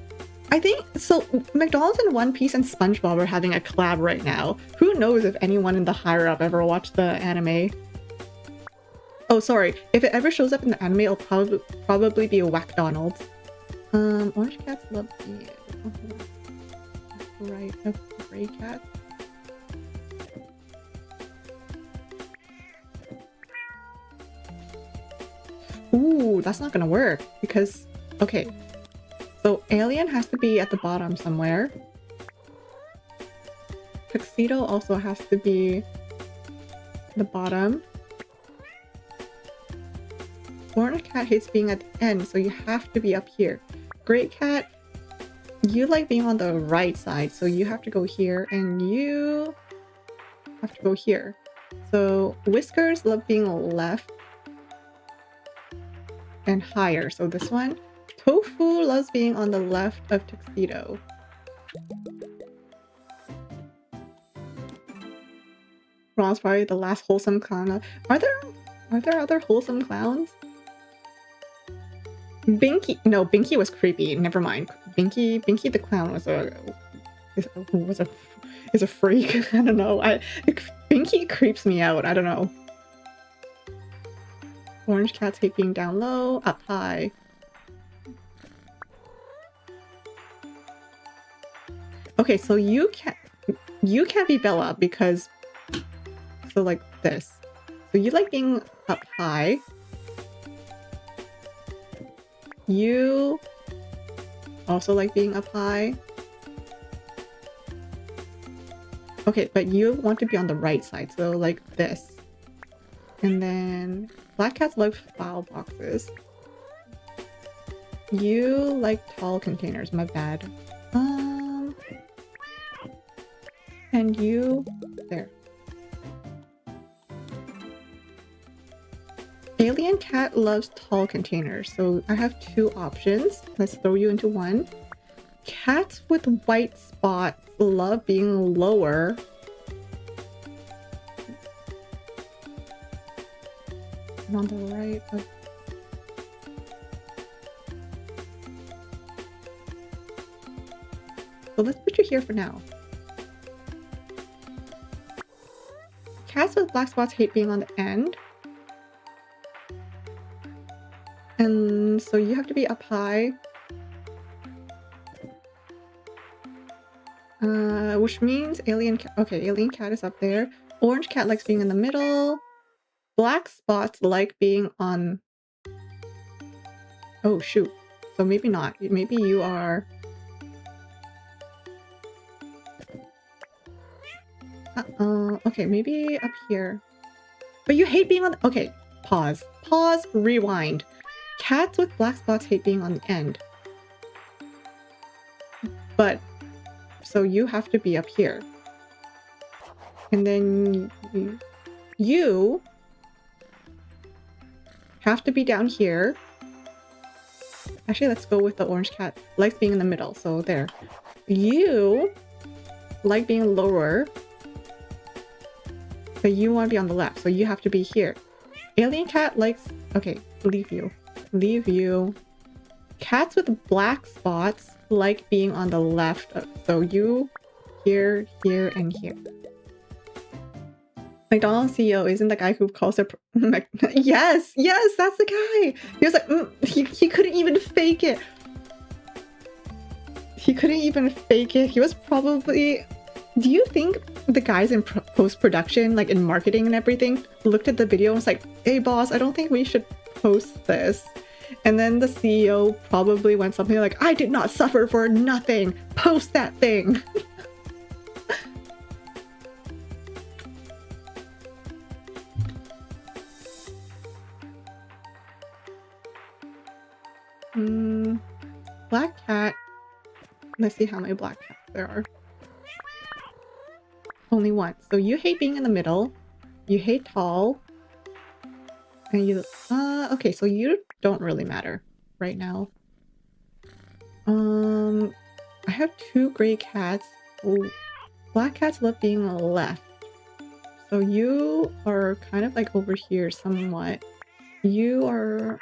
I think so. McDonald's and One Piece and SpongeBob are having a collab right now. Who knows if anyone in the higher up ever watched the anime? Oh, sorry. If it ever shows up in the anime, it'll probably be a Whack-Donald's. Orange cats love being right. A gray cat. Ooh, that's not gonna work because, okay, so alien has to be at the bottom somewhere. Tuxedo also has to be the bottom. Orange cat hates being at the end, so you have to be up here. Gray cat, you like being on the right side, so you have to go here, and you have to go here. So whiskers love being left and higher, so this one. Tofu loves being on the left of Tuxedo. Ron's probably the last wholesome clown. Are there other wholesome clowns? Binky, no, Binky was creepy. Never mind. Binky the clown was a freak. I don't know. Binky creeps me out. I don't know. Orange cats hate being down low, up high. Okay, so you can't be Bella because, so like this. So you like being up high. You also like being up high. Okay, but you want to be on the right side, so like this. And then black cats love file boxes. You like tall containers, my bad. And you there. Alien cat loves tall containers, so I have two options. Let's throw you into one. Cats with white spots love being lower. And on the right of... So let's put you here for now. Cats with black spots hate being on the end. And so you have to be up high. Which means alien cat... Okay, alien cat is up there. Orange cat likes being in the middle. black spots like being on... Oh, shoot. So maybe not. Maybe you are... Okay, maybe up here. But you hate being on... Okay, pause. Pause, rewind. Cats with black spots hate being on the end. But... So you have to be up here. And then you have to be down here. Actually, let's go with the orange cat. Likes being in the middle, so there. You like being lower, but you want to be on the left, so you have to be here. Alien cat likes... Okay, leave you. Leave you. Cats with black spots like being on the left, so you here, here, and here. McDonald's CEO isn't the guy who calls her... Yes, yes, that's the guy. He was like, he couldn't even fake it. He couldn't even fake it. He was probably... Do you think the guys in post-production, like in marketing and everything, looked at the video and was like, hey boss, I don't think we should post this. And then the CEO probably went something like, I did not suffer for nothing. Post that thing. Black cat. Let's see how many black cats there are. Only one. So you hate being in the middle. You hate tall. And you... okay, so you don't really matter right now. I have two gray cats. Ooh. Black cats love being on the left. So you are kind of like over here somewhat. You are...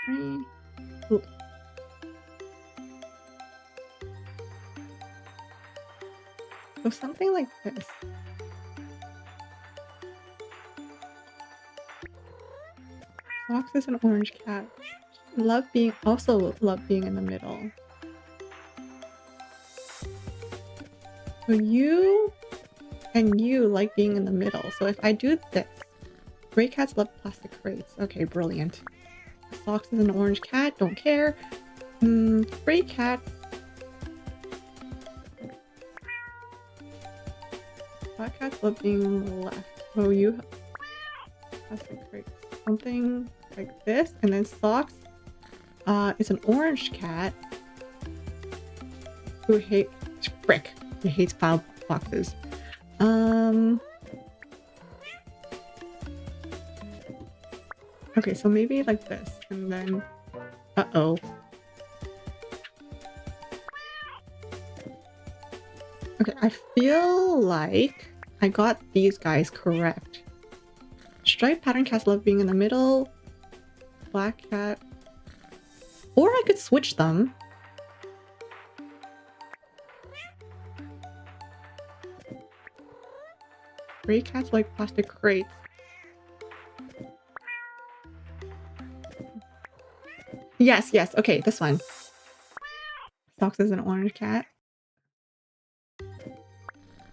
So something like this. Fox is an orange cat. Also love being in the middle. So you and you like being in the middle. So if I do this, gray cats love plastic crates. Okay, brilliant. Fox is an orange cat. Don't care. Gray cats. Black cats love being on the left. Oh, you plastic crates. Something like this, and then Socks is an orange cat who hates he hates file boxes. Okay, so maybe like this, and then okay, I feel like I got these guys correct. Striped pattern cats love being in the middle. Black cat. Or I could switch them. Gray cats like plastic crates. Yes, yes. Okay, this one. Socks is an orange cat.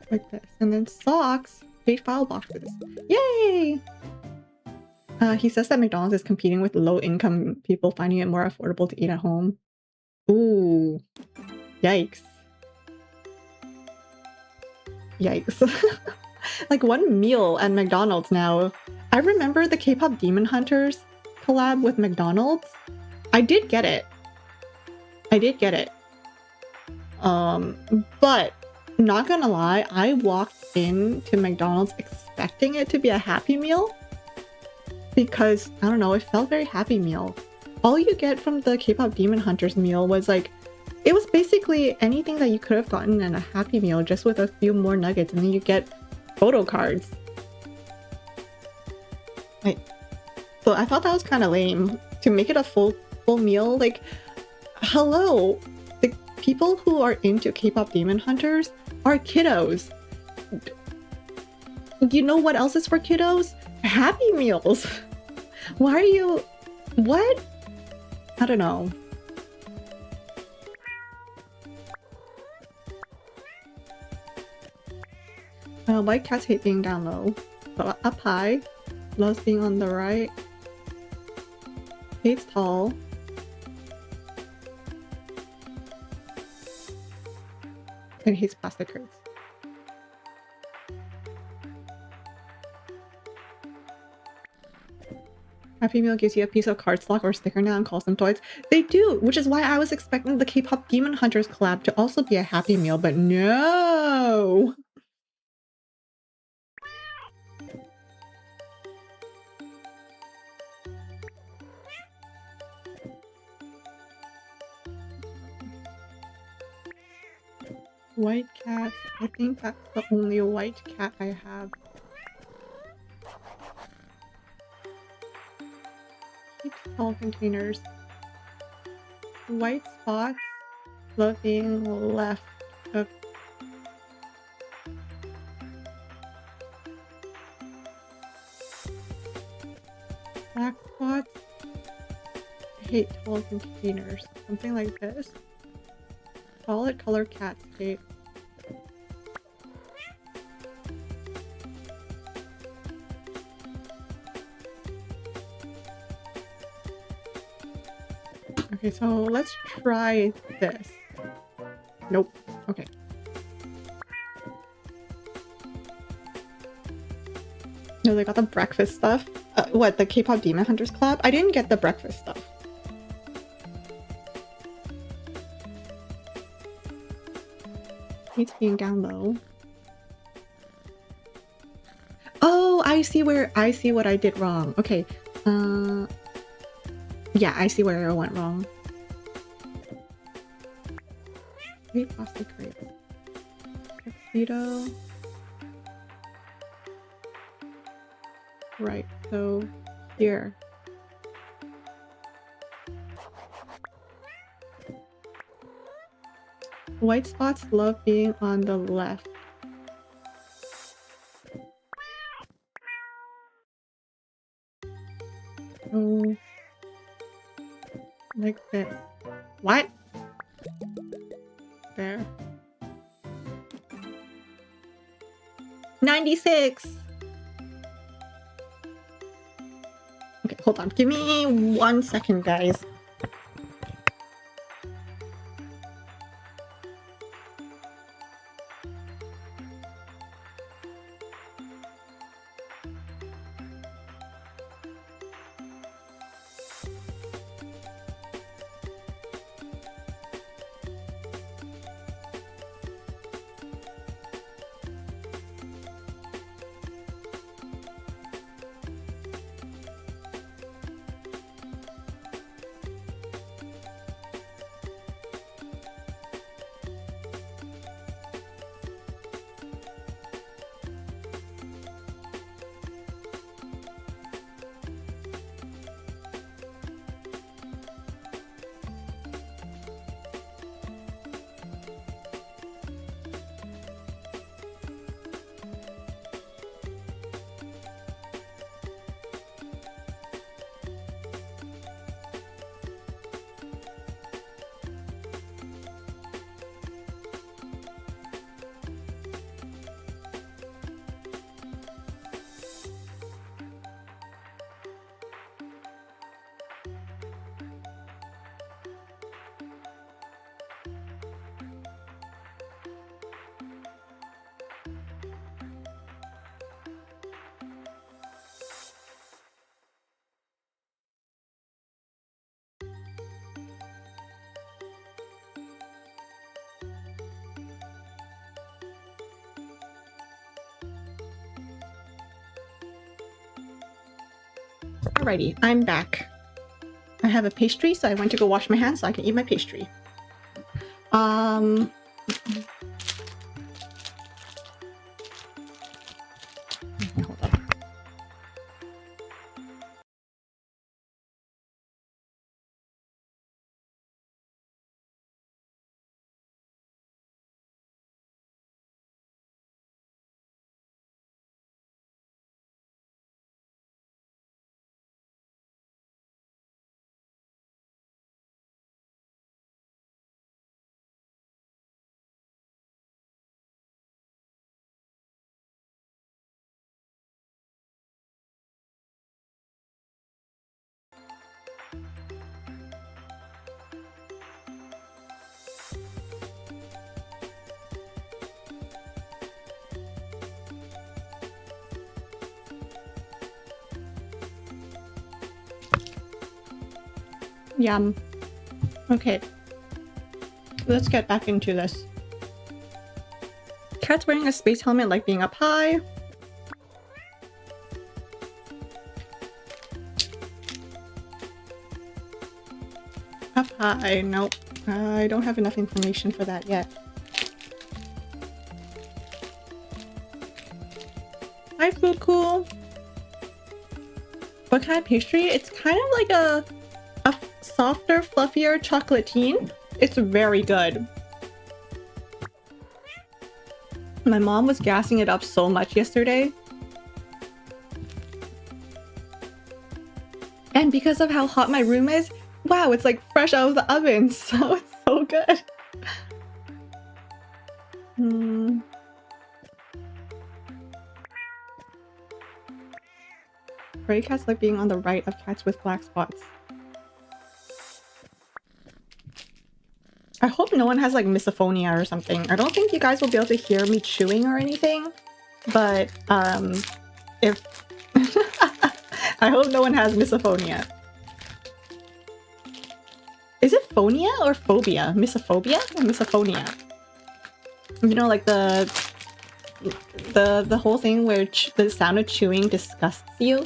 Like this. And then Socks hate file boxes. Yay! He says that McDonald's is competing with low-income people, finding it more affordable to eat at home. Ooh. Yikes. Yikes. Like one meal at McDonald's now. I remember the K-pop Demon Hunters collab with McDonald's. I did get it. But not gonna lie, I walked into McDonald's expecting it to be a Happy Meal. Because, I don't know, it felt very Happy Meal. All you get from the K-pop Demon Hunters meal was like, it was basically anything that you could have gotten in a Happy Meal, just with a few more nuggets, and then you get photo cards. Like, so I thought that was kind of lame. To make it a full meal, like, hello, the people who are into K-pop Demon Hunters are kiddos. You know what else is for kiddos? Happy Meals. Why are you... What? I don't know. White cats hate being down low. But up high. Loves being on the right. Hates tall. And hates plastic crates. Happy Meal gives you a piece of cardstock or sticker now and calls them toys. They do, which is why I was expecting the K-pop Demon Hunters collab to also be a Happy Meal, but no! White cat. I think that's the only white cat I have. Keeps tall containers. White spots. Love being left of. Black spots. Hate tall containers. Something like this. Solid color catscape. Okay, so let's try this. Nope. Okay. No, they got the breakfast stuff. What, the K-pop Demon Hunters collab? I didn't get the breakfast stuff. Hates being down low. Oh, I see what I did wrong. Okay. Yeah, I see where I went wrong. Wait, plastic crates. Tuxedo. Right, so here. White spots love being on the left. Oh, like this. What? There. 96! Okay, hold on. Give me 1 second, guys. Alrighty, I'm back. I have a pastry, so I went to go wash my hands so I can eat my pastry. Hold on. Yum. Okay. Let's get back into this. Cat's wearing a space helmet, like being up high. Up high. Nope. I don't have enough information for that yet. Hi, Food Cool. What kind of pastry? It's kind of like a softer, fluffier chocolatine. It's very good. My mom was gassing it up so much yesterday. And because of how hot my room is, wow, it's like fresh out of the oven. So it's so good. Gray cats like being on the right of cats with black spots. I hope no one has like misophonia or something. I don't think you guys will be able to hear me chewing or anything. But if I hope no one has misophonia. Is it phonia or phobia? Misophobia or misophonia? You know, like the whole thing where the sound of chewing disgusts you.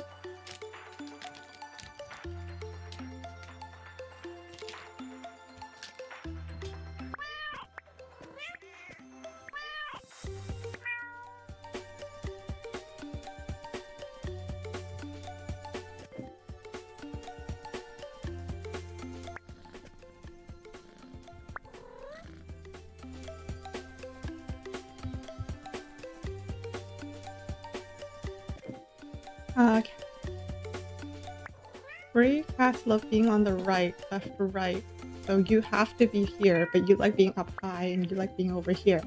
Gray cats love being on the right, left or right. So you have to be here, but you like being up high and you like being over here.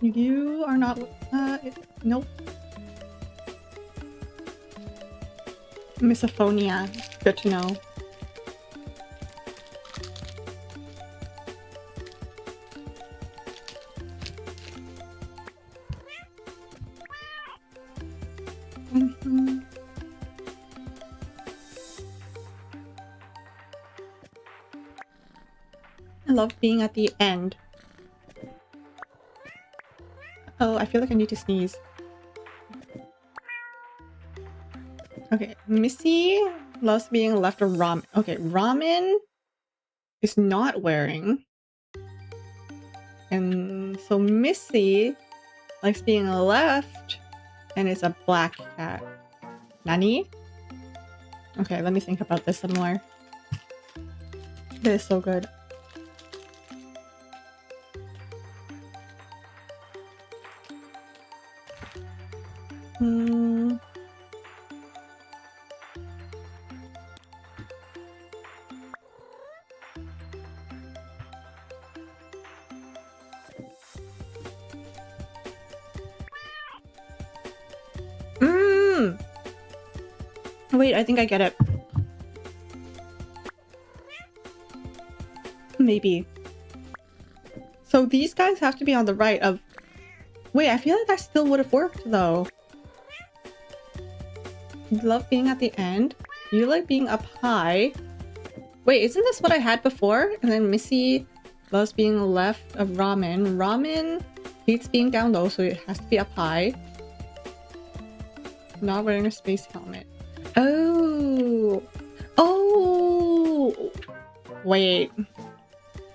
You are not... nope. Misophonia. Good to know. I love being at the end. Oh, I feel like I need to sneeze. Okay, Missy loves being left of ramen. Okay, ramen is not wearing. And so Missy likes being left and is a black cat. Nani? Okay, let me think about this some more. This is so good. Wait, I think I get it. Maybe. So these guys have to be on the right of... Wait, I feel like that still would have worked though. You love being at the end. You like being up high. Wait, isn't this what I had before? And then Missy loves being left of ramen. Ramen hates being down low, so it has to be up high. Not wearing a space helmet. Oh! Oh! Wait.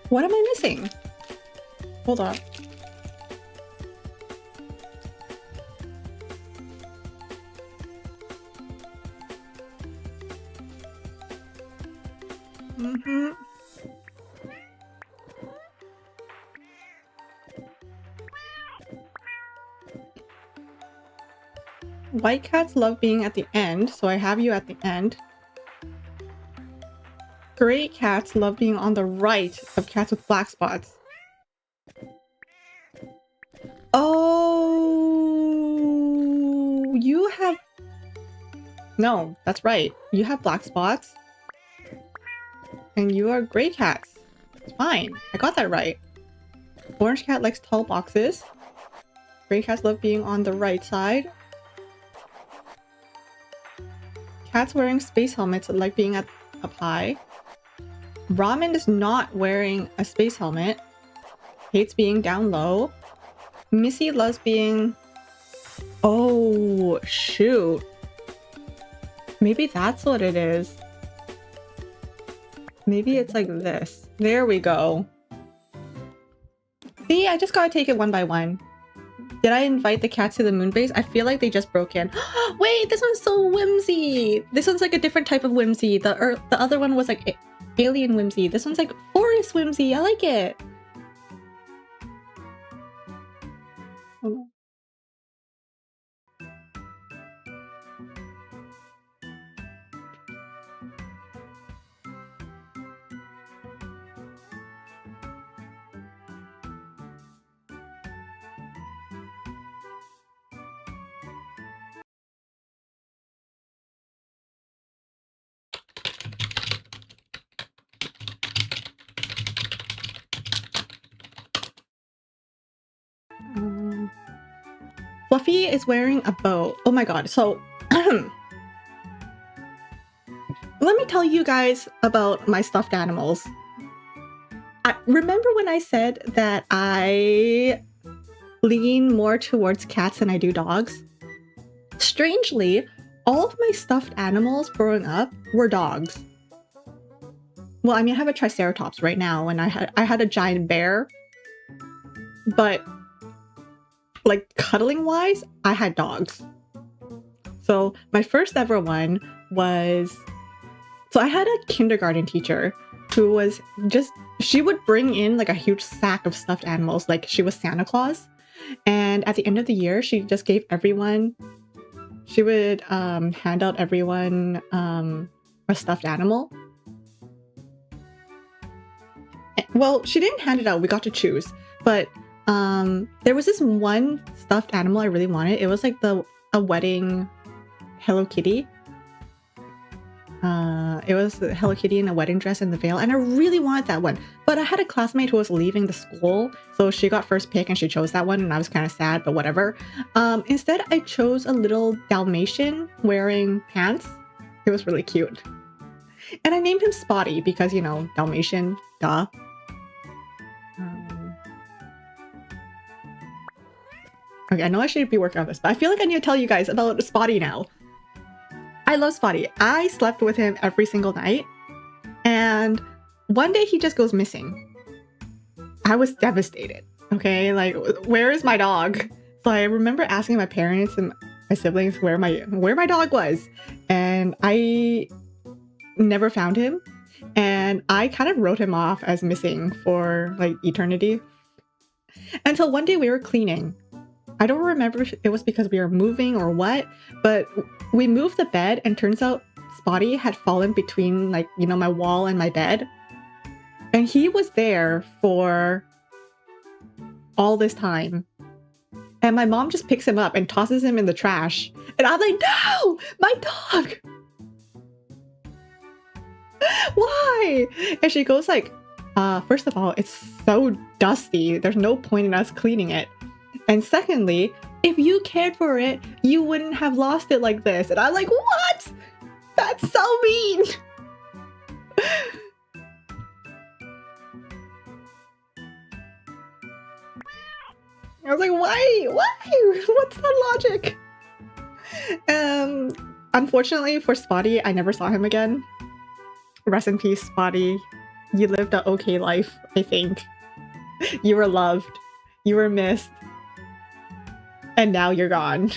What am I missing? Hold on. White cats love being at the end, so I have you at the end. Gray cats love being on the right of cats with black spots. Oh, you have... No, that's right. You have black spots. And you are gray cats. It's fine. I got that right. Orange cat likes tall boxes. Gray cats love being on the right side. Cats wearing space helmets like being up high. Ramen is not wearing a space helmet. Hates being down low. Missy loves being... Oh, shoot. Maybe that's what it is. Maybe it's like this. There we go. See, I just gotta take it one by one. Did I invite the cats to the moon base? I feel like they just broke in. Wait, this one's so whimsy. This one's like a different type of whimsy. The other one was like alien whimsy. This one's like forest whimsy. I like it. Oh. Fluffy is wearing a bow. Oh my god. So let me tell you guys about my stuffed animals. Remember when I said that I lean more towards cats than I do dogs? Strangely, all of my stuffed animals growing up were dogs. Well, I mean, I have a triceratops right now, and I had a giant bear. But like cuddling wise, I had dogs. So my first ever one was... So I had a kindergarten teacher who was just... She would bring in like a huge sack of stuffed animals, like she was Santa Claus. And at the end of the year, she just gave everyone... She would hand out everyone a stuffed animal. Well, she didn't hand it out, we got to choose. But there was this one stuffed animal I really wanted. It was like a wedding Hello Kitty. It was the Hello Kitty in a wedding dress and the veil, and I really wanted that one. But I had a classmate who was leaving the school, so she got first pick and she chose that one, and I was kind of sad, but whatever. Instead, I chose a little Dalmatian wearing pants. It was really cute. And I named him Spotty because, you know, Dalmatian, duh. Okay, I know I should be working on this, but I feel like I need to tell you guys about Spotty now. I love Spotty. I slept with him every single night, and one day he just goes missing. I was devastated, okay? Like, where is my dog? So I remember asking my parents and my siblings where my dog was, and I never found him, and I kind of wrote him off as missing for like eternity. Until one day we were cleaning. I don't remember if it was because we were moving or what, but we moved the bed and turns out Spotty had fallen between, like, you know, my wall and my bed. And he was there for all this time. And my mom just picks him up and tosses him in the trash. And I'm like, no, my dog. Why? And she goes like, first of all, it's so dusty. There's no point in us cleaning it. And secondly, if you cared for it, you wouldn't have lost it like this. And I'm like, what? That's so mean. I was like, why? What's the logic? Unfortunately for Spotty, I never saw him again. Rest in peace, Spotty. You lived an okay life, I think. You were loved. You were missed. And now you're gone.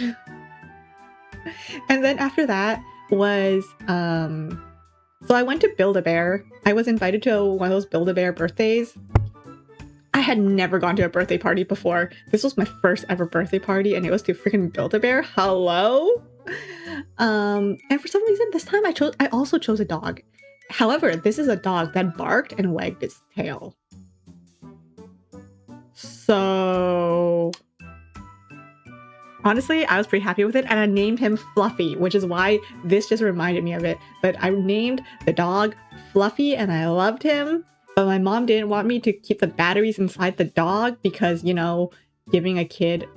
And then after that was, so I went to Build-A-Bear. I was invited to one of those Build-A-Bear birthdays. I had never gone to a birthday party before. This was my first ever birthday party, and it was to freaking Build-A-Bear. Hello? And for some reason this time I also chose a dog. However, this is a dog that barked and wagged its tail. So honestly, I was pretty happy with it, and I named him Fluffy, which is why this just reminded me of it. But I named the dog Fluffy, and I loved him. But my mom didn't want me to keep the batteries inside the dog because, you know, giving a kid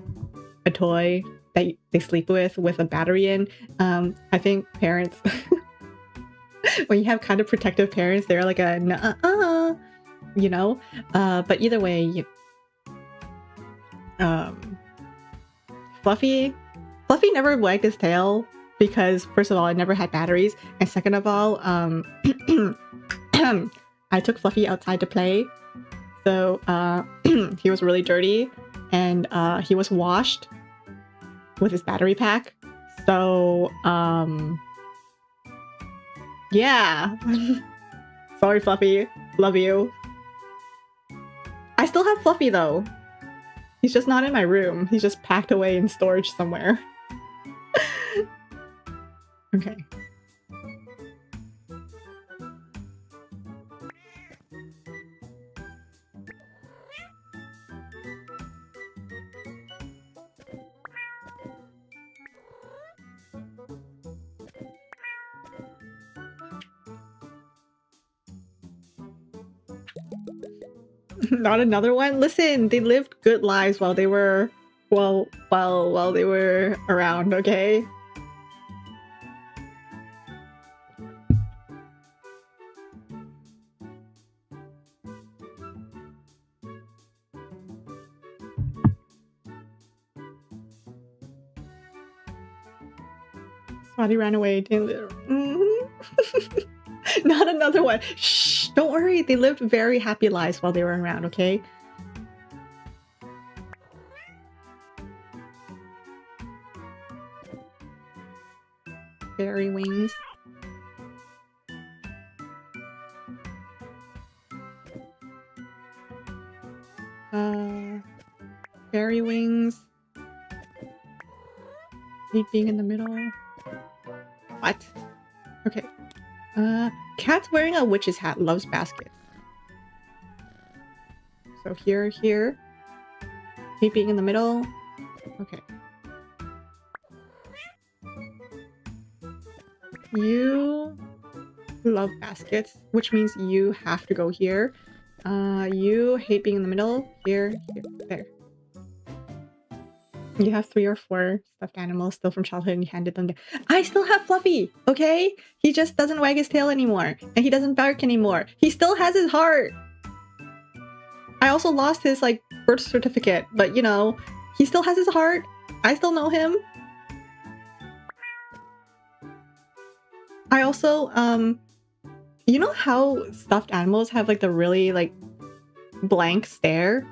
a toy that they sleep with a battery in. I think parents, when you have kind of protective parents, they're like a nuh-uh, you know. But either way, Fluffy never wagged his tail because first of all, it never had batteries, and second of all, I took Fluffy outside to play, so he was really dirty, and he was washed with his battery pack. So yeah. Sorry, Fluffy. Love you. I still have Fluffy though. He's just not in my room. He's just packed away in storage somewhere. Okay. Not another one? Listen, they lived good lives while they were while they were around, okay? Spotty ran away. Not another one. Shh, don't worry. They lived very happy lives while they were around, okay? Fairy wings. Fairy wings. Hate being in the middle. What? Okay. Cat's wearing a witch's hat, loves baskets. So here. Hate being in the middle. Okay. You love baskets, which means you have to go here. You hate being in the middle. Here, there. You have 3 or 4 stuffed animals still from childhood and you handed them down. I still have Fluffy, okay? He just doesn't wag his tail anymore. And he doesn't bark anymore. He still has his heart. I also lost his, like, birth certificate. But, you know, he still has his heart. I still know him. I also, you know how stuffed animals have, like, the really, like, blank stare?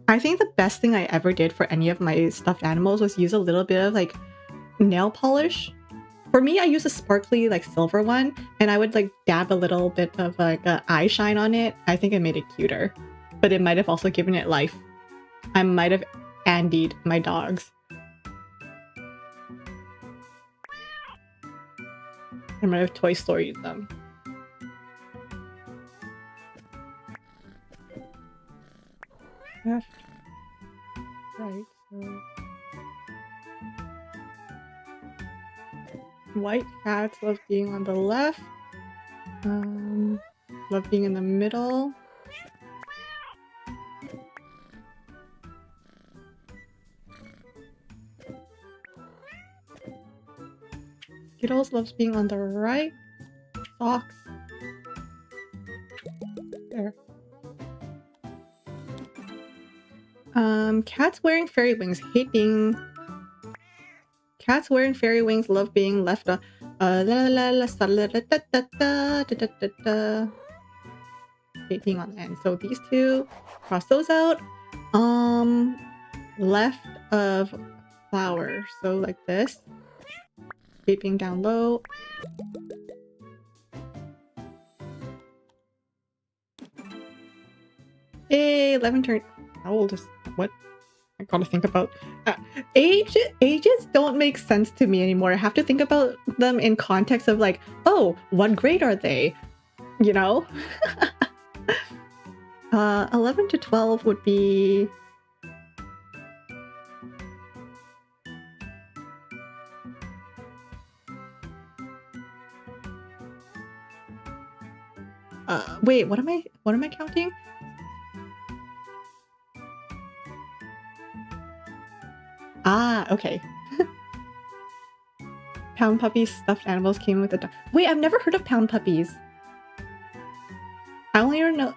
I think the best thing I ever did for any of my stuffed animals was use a little bit of like nail polish. For me, I use a sparkly like silver one, and I would like dab a little bit of like eye shine on it. I think it made it cuter, but it might have also given it life. I might have Andied my dogs. I might have Toy Story'd them. Left, right, so white cats love being on the left, love being in the middle. Skittles loves being on the right. Socks. There. Cats wearing fairy wings hate being... Cats wearing fairy wings love being left on... Hate being on the end. So these two, cross those out. Left of flower. So like this. Hate being down low. Hey, 11 turn... How old is... What? I gotta think about... ages don't make sense to me anymore. I have to think about them in context of like, oh, what grade are they? You know? 11 to 12 would be... wait, what am I counting? Ah, okay. Pound puppies, stuffed animals came with a dog. Wait, I've never heard of pound puppies. I only know.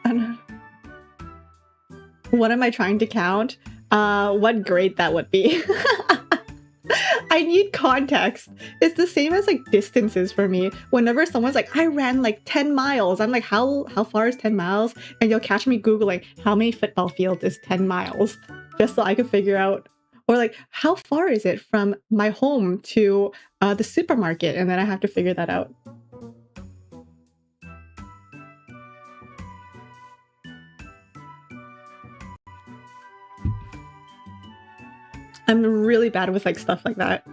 What am I trying to count? What grade that would be. I need context. It's the same as like distances for me. Whenever someone's like, I ran like 10 miles, I'm like, how far is 10 miles? And you'll catch me Googling how many football fields is 10 miles, just so I can figure out. Or like, how far is it from my home to the supermarket? And then I have to figure that out. I'm really bad with like stuff like that.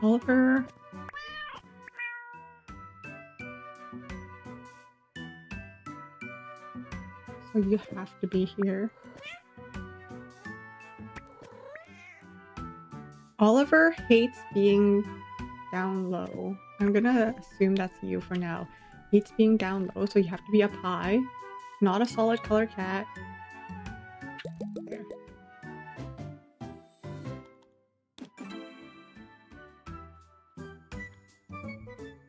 Oliver. So you have to be here. Oliver hates being down low. I'm gonna assume that's you for now. Hates being down low, so you have to be up high. Not a solid color cat. There.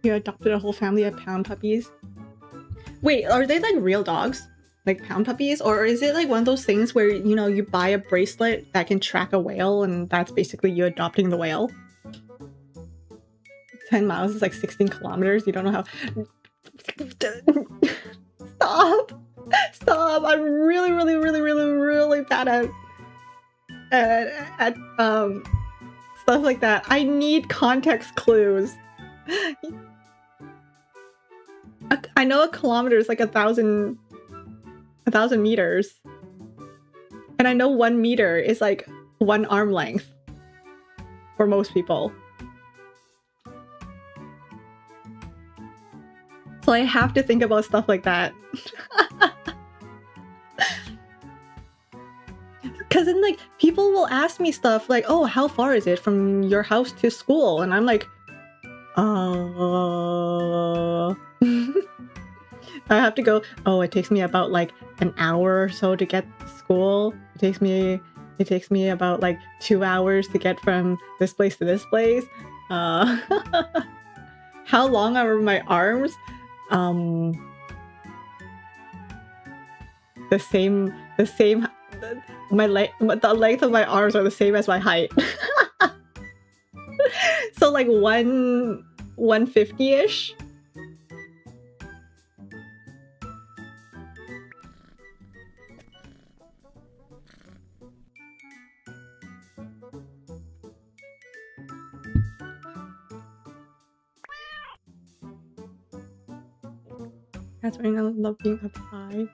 You adopted a whole family of pound puppies. Wait, are they like real dogs? Like pound puppies? Or is it like one of those things where, you know, you buy a bracelet that can track a whale and that's basically you adopting the whale? 10 miles is like 16 kilometers. You don't know how... Stop! Stop! I'm really bad at stuff like that. I need context clues. I know a kilometer is like 1,000 meters. And I know 1 meter is like 1 arm length for most people. So I have to think about stuff like that. Because then like people will ask me stuff like, oh, how far is it from your house to school? And I'm like, I have to go, oh, it takes me about like an hour or so to get to school. It takes me about like 2 hours to get from this place to this place. How long are my arms? The same the length of my arms are the same as my height. So like 150-ish. That's why I love being up high.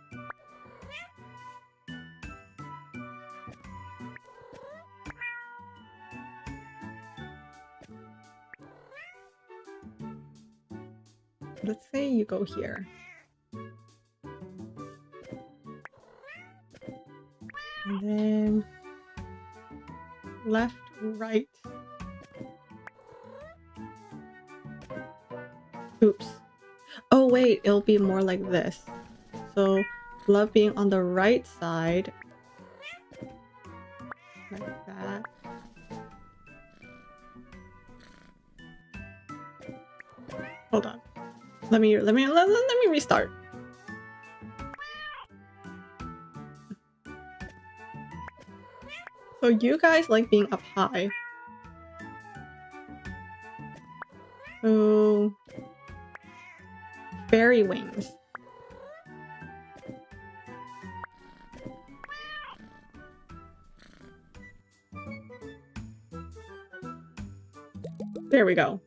Let's say you go here. And then left, right. Oops. Oh wait, it'll be more like this. So love being on the right side. Like that. Hold on. Let me restart. So you guys like being up high. So fairy wings. There we go.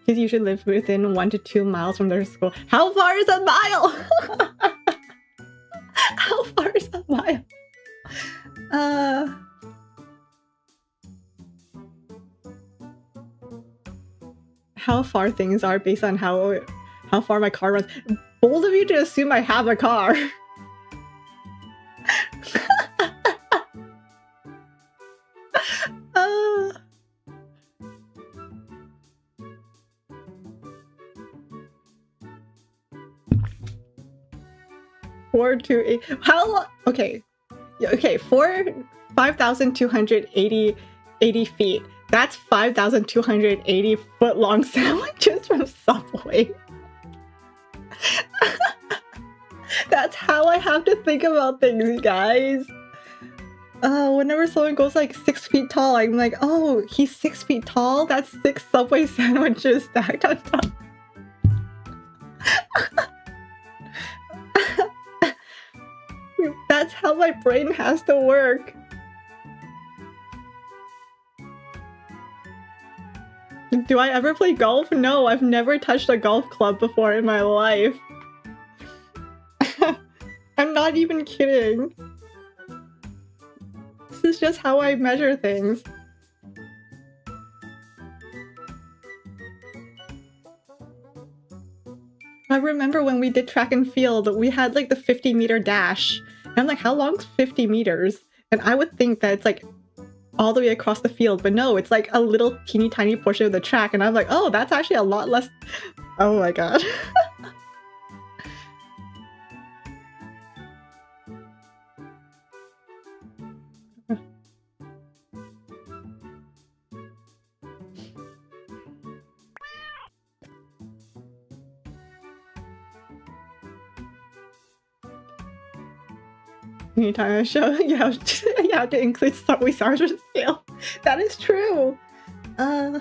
Because you should live within 1 to 2 miles from their school. How far is a mile? How far is a mile? how far things are based on how far my car runs. Bold of you to assume I have a car. uh... 428. How long? Okay. Okay, 5,280 feet. That's 5,280 foot long sandwiches from Subway. That's how I have to think about things, you guys. Whenever someone goes like 6 feet tall, I'm like, oh, he's 6 feet tall? That's 6 Subway sandwiches stacked on top. That's how my brain has to work. Do I ever play golf? No, I've never touched a golf club before in my life. I'm not even kidding. This is just how I measure things. I remember when we did track and field, we had like the 50-meter dash. And I'm like, how long's 50 meters? And I would think that it's like all the way across the field, but no, it's like a little teeny tiny portion of the track. And I'm like, oh, that's actually a lot less. Oh my god. Anytime I show, you have to include Subway Sergeant scale. That is true. Hmm.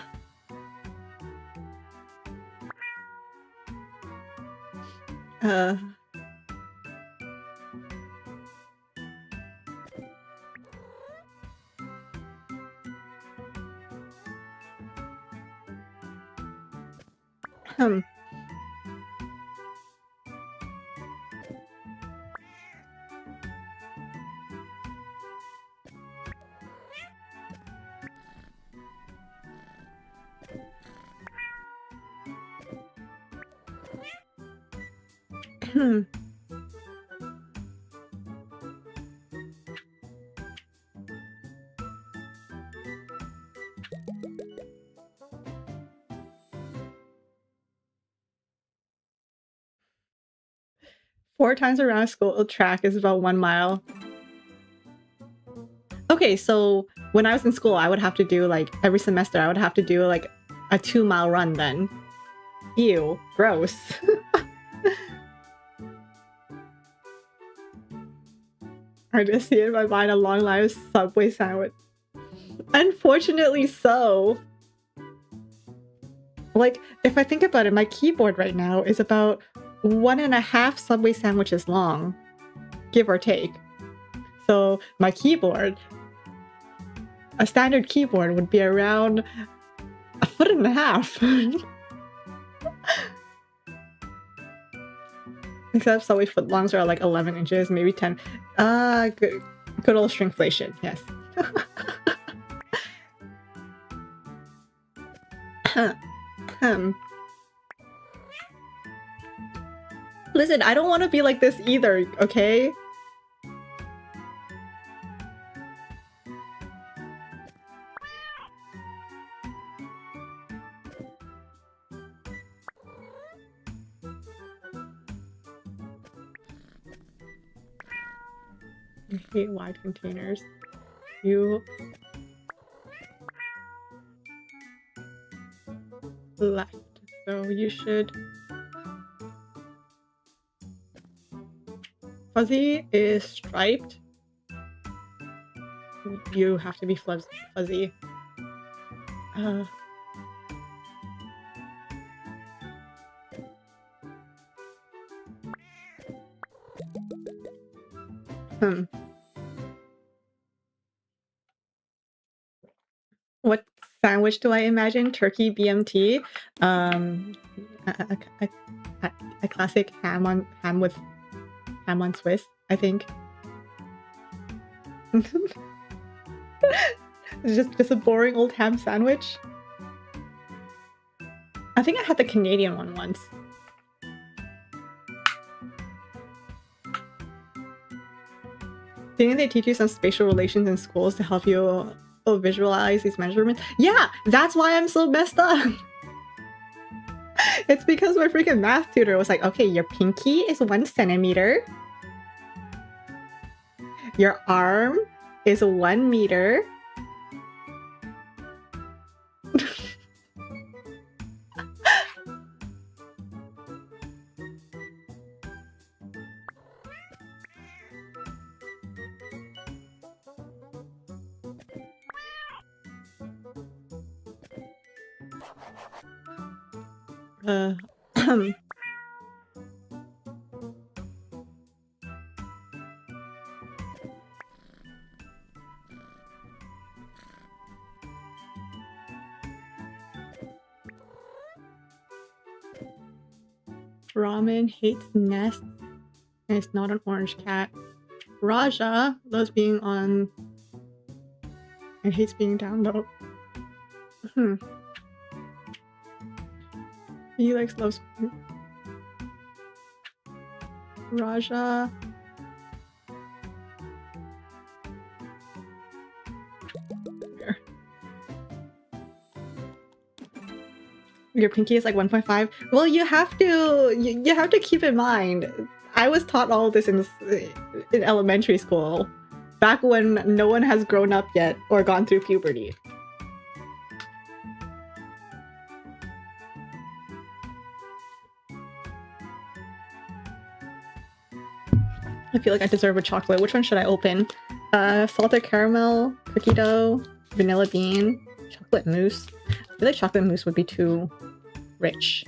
4 times around a school track is about 1 mile. Okay, so when I was in school, I would have to do like every semester, I would have to do like a 2-mile run then. Ew, gross. I just see in my mind a long line of Subway sandwich. Unfortunately so. Like, if I think about it, my keyboard right now is about 1.5 Subway sandwiches long, give or take. So my keyboard, a standard keyboard would be around 1.5 feet. Except Subway footlongs are like 11 inches, maybe 10. Good old shrinkflation, yes. Listen, I don't want to be like this either, okay? I hate wide containers. You left, so you should. Fuzzy is striped. You have to be fuzzy. What sandwich do I imagine? Turkey BMT. A classic ham on Swiss, I think. It's just a boring old ham sandwich. I think I had the Canadian one once. Didn't they teach you some spatial relations in schools to help you visualize these measurements? Yeah, that's why I'm so messed up. It's because my freaking math tutor was like, okay, your pinky is 1 centimeter. Your arm is 1 meter. Ramen hates nests and it's not an orange cat. Raja loves being on and hates being down low. He loves Raja. Here. Your pinky is like 1.5. Well, you have to keep in mind. I was taught all this in elementary school, back when no one has grown up yet or gone through puberty. I feel like I deserve a chocolate. Which one should I open? Salted caramel, cookie dough, vanilla bean, chocolate mousse. I feel like chocolate mousse would be too rich.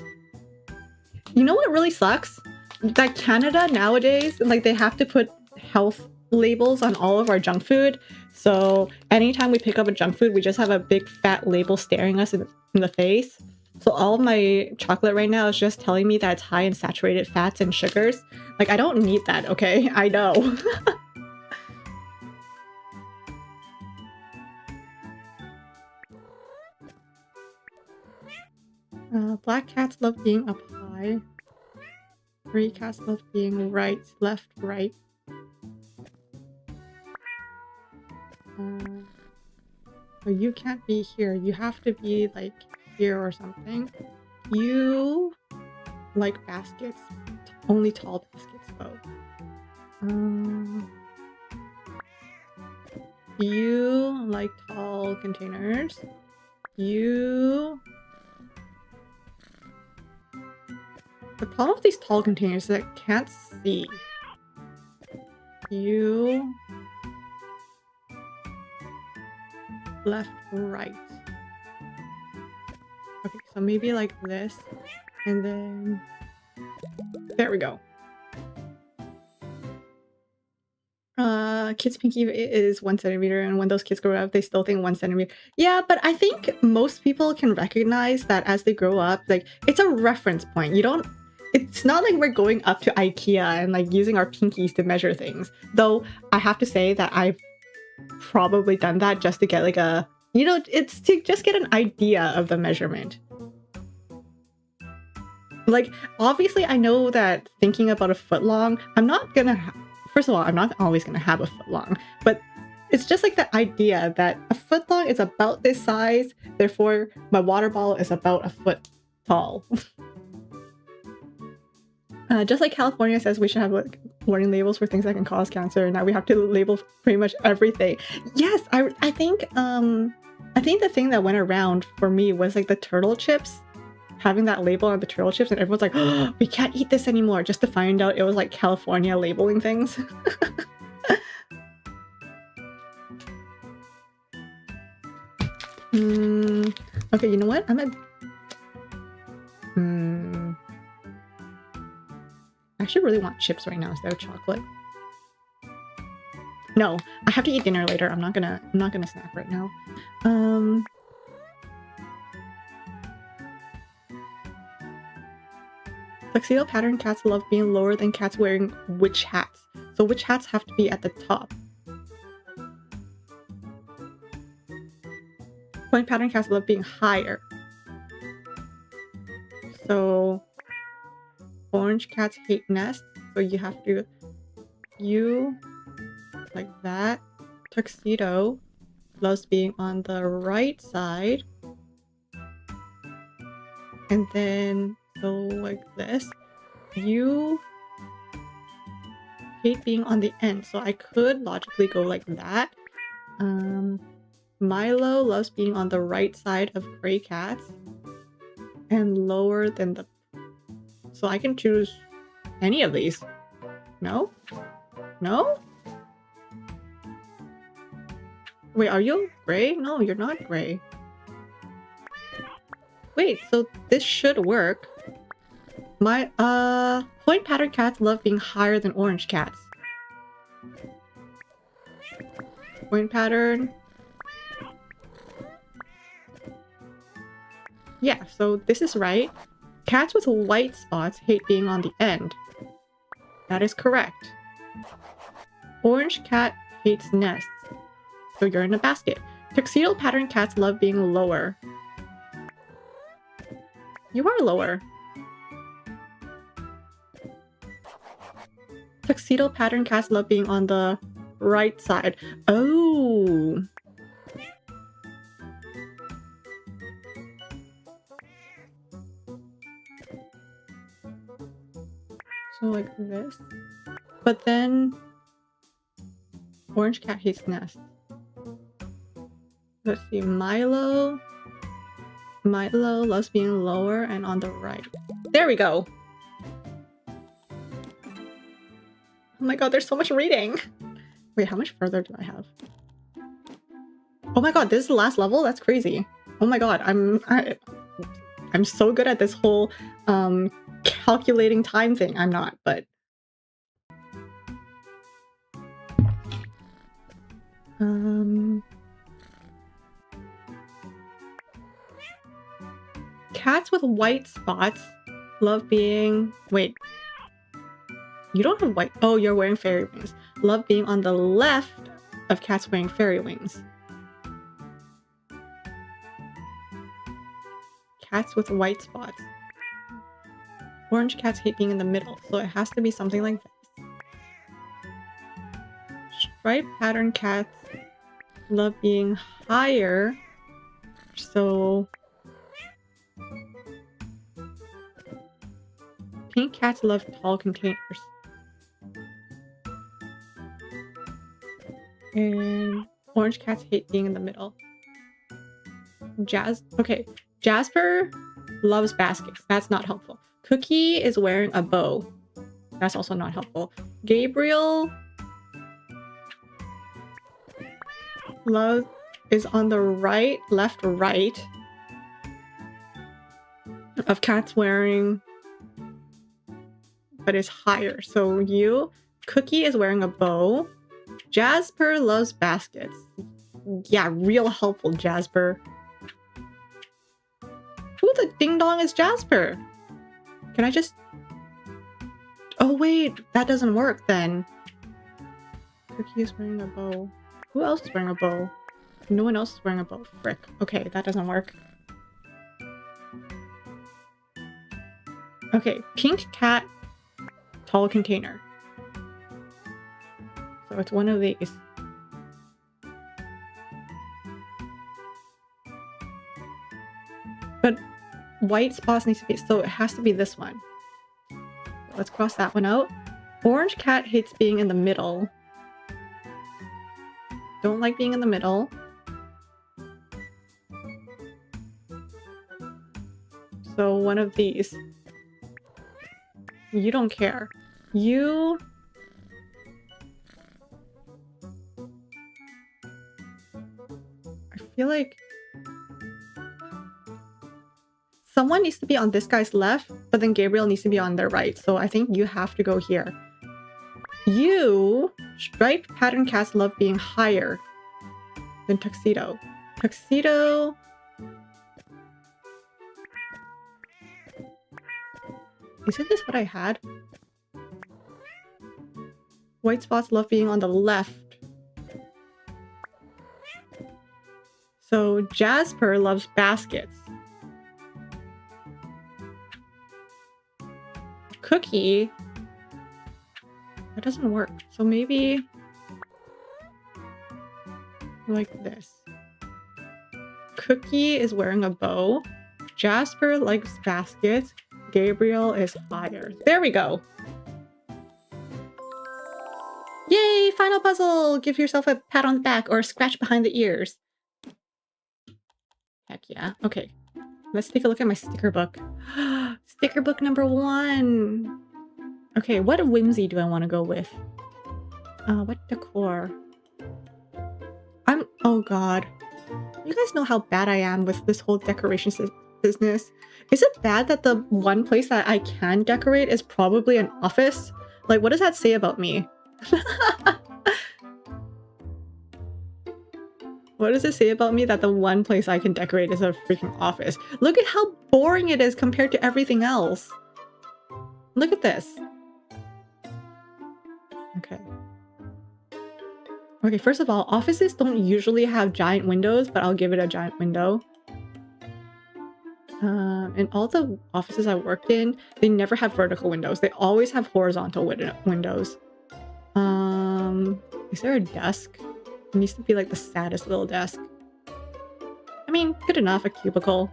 You know what really sucks? That Canada nowadays, like, they have to put health labels on all of our junk food. So anytime we pick up a junk food, we just have a big fat label staring us in the face. So all of my chocolate right now is just telling me that it's high in saturated fats and sugars. Like, I don't need that, okay? I know. Black cats love being up high. Gray cats love being right, left, right. So you can't be here. You have to be like here or something. You like baskets. Only tall baskets though. You like tall containers. You... The problem with these tall containers is that I can't see. You... left, right. Okay, so maybe like this, and then... There we go. Kids' pinky is 1 centimeter, and when those kids grow up, they still think 1 centimeter. Yeah, but I think most people can recognize that as they grow up, like, it's a reference point. You don't... It's not like we're going up to IKEA and like using our pinkies to measure things. Though I have to say that I've probably done that just to get like a... You know, it's to just get an idea of the measurement. Like, obviously, I know that thinking about a foot long, I'm not gonna... First of all, I'm not always gonna have a foot long, but it's just like the idea that a foot long is about this size, therefore my water bottle is about a foot tall. Just like California says we should have like warning labels for things that can cause cancer, now we have to label pretty much everything. Yes, I think the thing that went around for me was like the turtle chips, having that label on the turtle chips, and everyone's like, oh, we can't eat this anymore, just to find out it was like California labeling things. Okay, you know what? I actually really want chips right now instead of chocolate. No, I have to eat dinner later. I'm not gonna snack right now. Tuxedo pattern cats love being lower than cats wearing witch hats. So witch hats have to be at the top. Point pattern cats love being higher. So orange cats hate nests. So you have to like that. Tuxedo loves being on the right side. And then so like this. You hate being on the end. So I could logically go like that. Milo loves being on the right side of gray cats and lower than the... So I can choose any of these. No? No? Wait, are you gray? No, you're not gray. Wait, so this should work. My, point pattern cats love being higher than orange cats. Point pattern. Yeah, so this is right. Cats with white spots hate being on the end. That is correct. Orange cat hates nests. So you're in a basket. Tuxedo pattern cats love being lower. You are lower. Tuxedo pattern cats love being on the right side. Oh. So like this. But then orange cat hates nests. Let's see. Milo loves being lower and on the right. There we go. Oh my god, there's so much reading. Wait, how much further do I have? Oh my god, this is the last level? That's crazy. Oh my god, I'm so good at this whole calculating time thing. I'm not, but cats with white spots love being... Wait. You don't have white... Oh, you're wearing fairy wings. Love being on the left of cats wearing fairy wings. Cats with white spots. Orange cats hate being in the middle, so it has to be something like this. Striped pattern cats love being higher, so pink cats love tall containers. And orange cats hate being in the middle. Okay, Jasper loves baskets. That's not helpful. Cookie is wearing a bow. That's also not helpful. Gabriel is on the right, left, right of cats wearing, but is higher. So Cookie is wearing a bow. Jasper loves baskets. Yeah, real helpful, Jasper. Who the ding dong is Jasper? Can I just... Oh wait, that doesn't work then. Cookie is wearing a bow. Who else is wearing a bow? No one else is wearing a bow. Frick. Okay, that doesn't work. Okay, pink cat, tall container. So it's one of these. But white spots needs to be... So it has to be this one. Let's cross that one out. Orange cat hates being in the middle. Don't like being in the middle. So one of these. You don't care. I feel like someone needs to be on this guy's left, but then Gabriel needs to be on their right. So I think you have to go here. Striped pattern cats love being higher than Tuxedo. Tuxedo... Isn't this what I had? White spots love being on the left. So Jasper loves baskets. Cookie. That doesn't work. So maybe like this. Cookie is wearing a bow. Jasper likes baskets. Gabriel is higher. There we go. Yay! Final puzzle! Give yourself a pat on the back or a scratch behind the ears. Heck yeah. Okay. Let's take a look at my sticker book. Sticker book number 1. Okay, what whimsy do I want to go with? What decor? Oh god. You guys know how bad I am with this whole decoration business. Is it bad that the one place that I can decorate is probably an office? Like, what does that say about me? What does it say about me that the one place I can decorate is a freaking office? Look at how boring it is compared to everything else. Look at this. Okay. Okay, first of all, offices don't usually have giant windows, but I'll give it a giant window. In all the offices I worked in, they never have vertical windows. They always have horizontal windows. Is there a desk? It needs to be like the saddest little desk. I mean, good enough, a cubicle.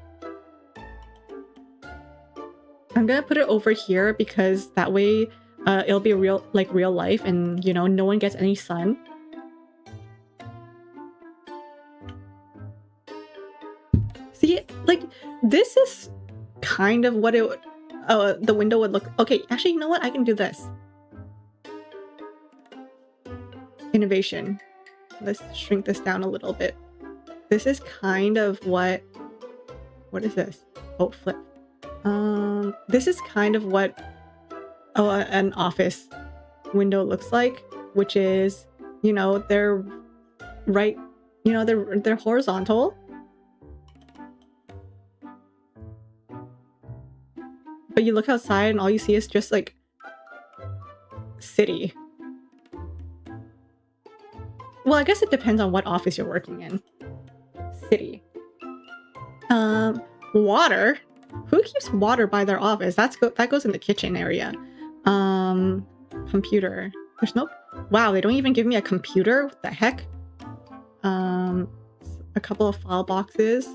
I'm gonna put it over here because that way it'll be real life and, you know, no one gets any sun. See, like, this is kind of what it the window would look. Okay, actually, you know what? I can do this. Innovation. Let's shrink this down a little bit. This is kind of what is this? Oh, flip. This is kind of what an office window looks like, which is, you know, they're right, you know, they're horizontal. But you look outside and all you see is just like city. Well, I guess it depends on what office you're working in. City. Water? Who keeps water by their office? That goes in the kitchen area. Computer. There's no... Wow, they don't even give me a computer? What the heck? A couple of file boxes.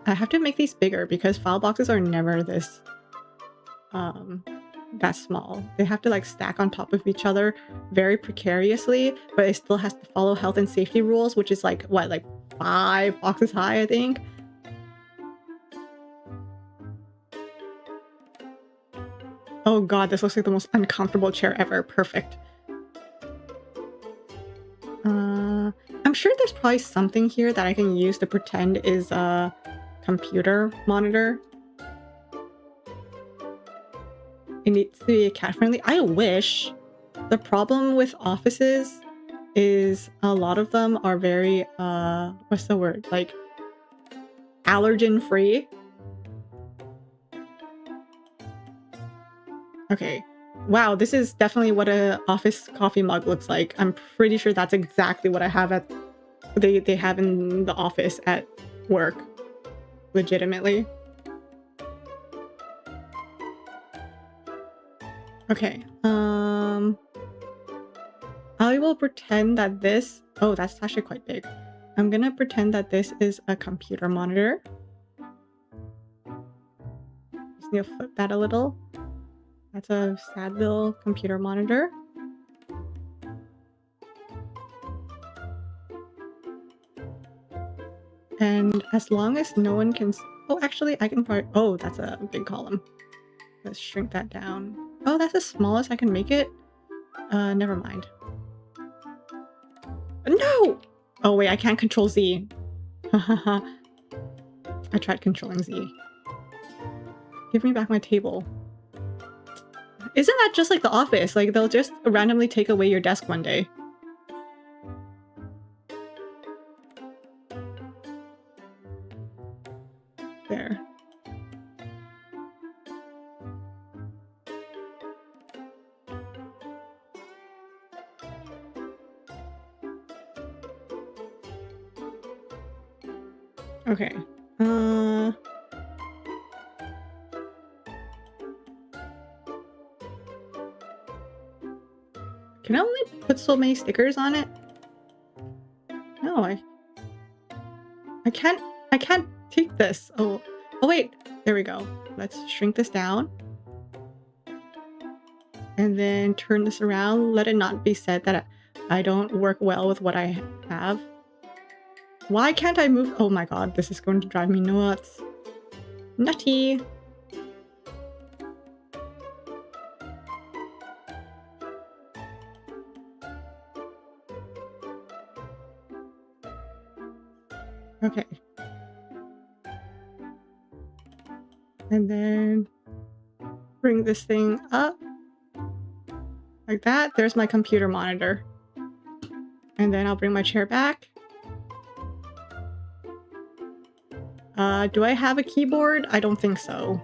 I have to make these bigger because file boxes are never this... that small. They have to like stack on top of each other very precariously, but it still has to follow health and safety rules, which is like what, like 5 boxes high, I think. Oh god, this looks like the most uncomfortable chair ever. Perfect. I'm sure there's probably something here that I can use to pretend is a computer monitor. It needs to be cat-friendly. I wish. The problem with offices is a lot of them are very, what's the word? Like, allergen-free. Okay. Wow, this is definitely what an office coffee mug looks like. I'm pretty sure that's exactly what I have at... They have in the office at work. Legitimately. Okay, I will pretend that this... Oh, that's actually quite big. I'm gonna pretend that this is a computer monitor. Just need to flip that a little. That's a sad little computer monitor. And as long as no one can... Oh, actually, I can probably... Oh, that's a big column. Let's shrink that down. Oh, that's the smallest I can make it? Never mind. No! Oh wait, I can't control Z. Hahaha. I tried controlling Z. Give me back my table. Isn't that just like The Office? Like, they'll just randomly take away your desk one day. There. Okay. Can I only put so many stickers on it? No, I can't take this. Oh wait, there we go. Let's shrink this down. And then turn this around. Let it not be said that I don't work well with what I have. Why can't I move? Oh my god, this is going to drive me nuts. Nutty. Okay. And then bring this thing up. Like that. There's my computer monitor. And then I'll bring my chair back. Do I have a keyboard? I don't think so.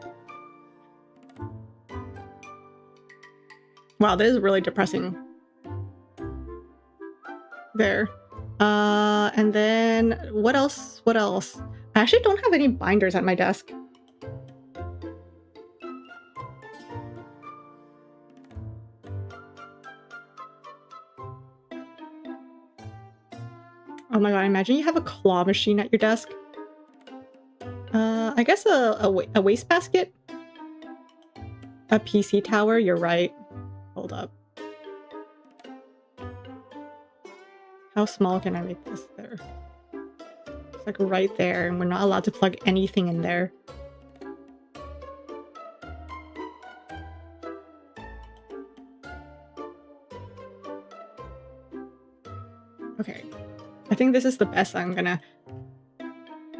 Wow, this is really depressing. There. And then what else? What else? I actually don't have any binders at my desk. Oh my god, imagine you have a claw machine at your desk. I guess a wastebasket? A PC tower, you're right. Hold up. How small can I make this there? It's like right there, and we're not allowed to plug anything in there. Okay. I think this is the best I'm gonna...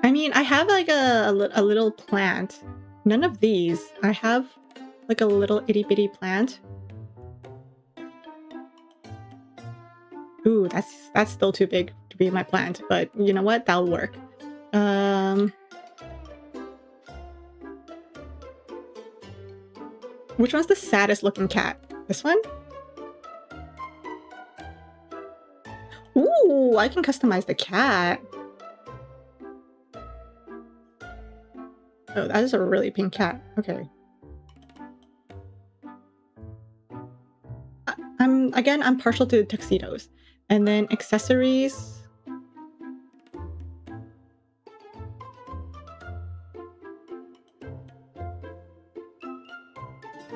I mean, I have like a little plant. None of these. I have like a little itty bitty plant. Ooh, that's still too big to be my plant, but you know what? That'll work. Which one's the saddest looking cat? This one? Ooh, I can customize the cat. Oh, that is a really pink cat. Okay. I'm partial to tuxedos. And then accessories.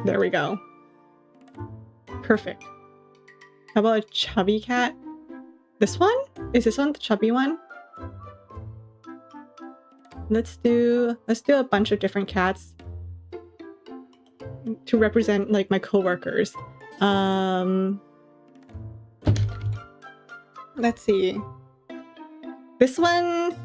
There we go. Perfect. How about a chubby cat? This one? Is this one the chubby one? Let's do a bunch of different cats to represent like my coworkers. Let's see. This one.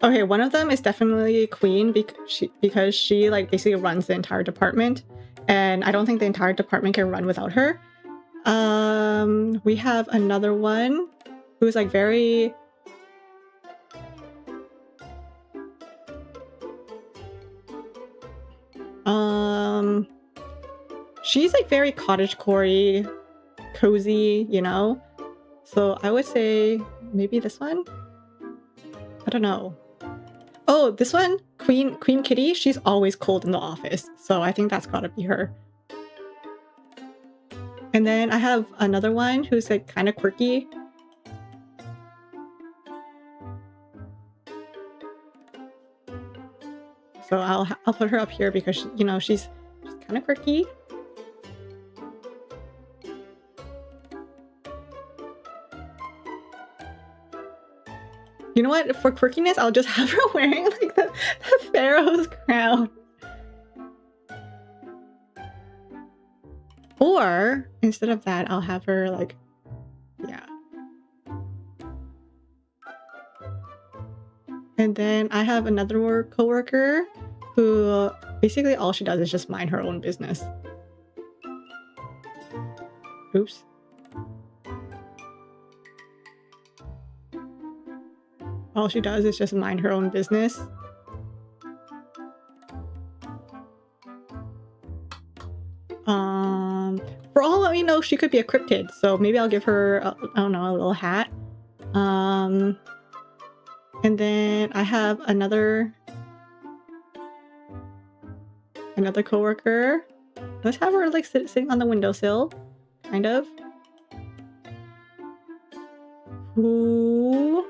Okay, one of them is definitely Queen because she like basically runs the entire department, and I don't think the entire department can run without her. We have another one who's like very... she's like very cottagecore-y, cozy, you know? So I would say maybe this one? I don't know. Oh, this one? Queen Kitty? She's always cold in the office, so I think that's gotta be her. And then I have another one who's like kind of quirky. So I'll put her up here because you know she's kind of quirky. You know what? For quirkiness, I'll just have her wearing like the pharaoh's crown. Or instead of that, I'll have her like, yeah. And then I have another coworker who basically all she does is just mind her own business. Oops. All she does is just mind her own business. For all we know, she could be a cryptid, so maybe I'll give her, I don't know, a little hat. And then I have another coworker. Let's have her like sitting on the windowsill, kind of. who...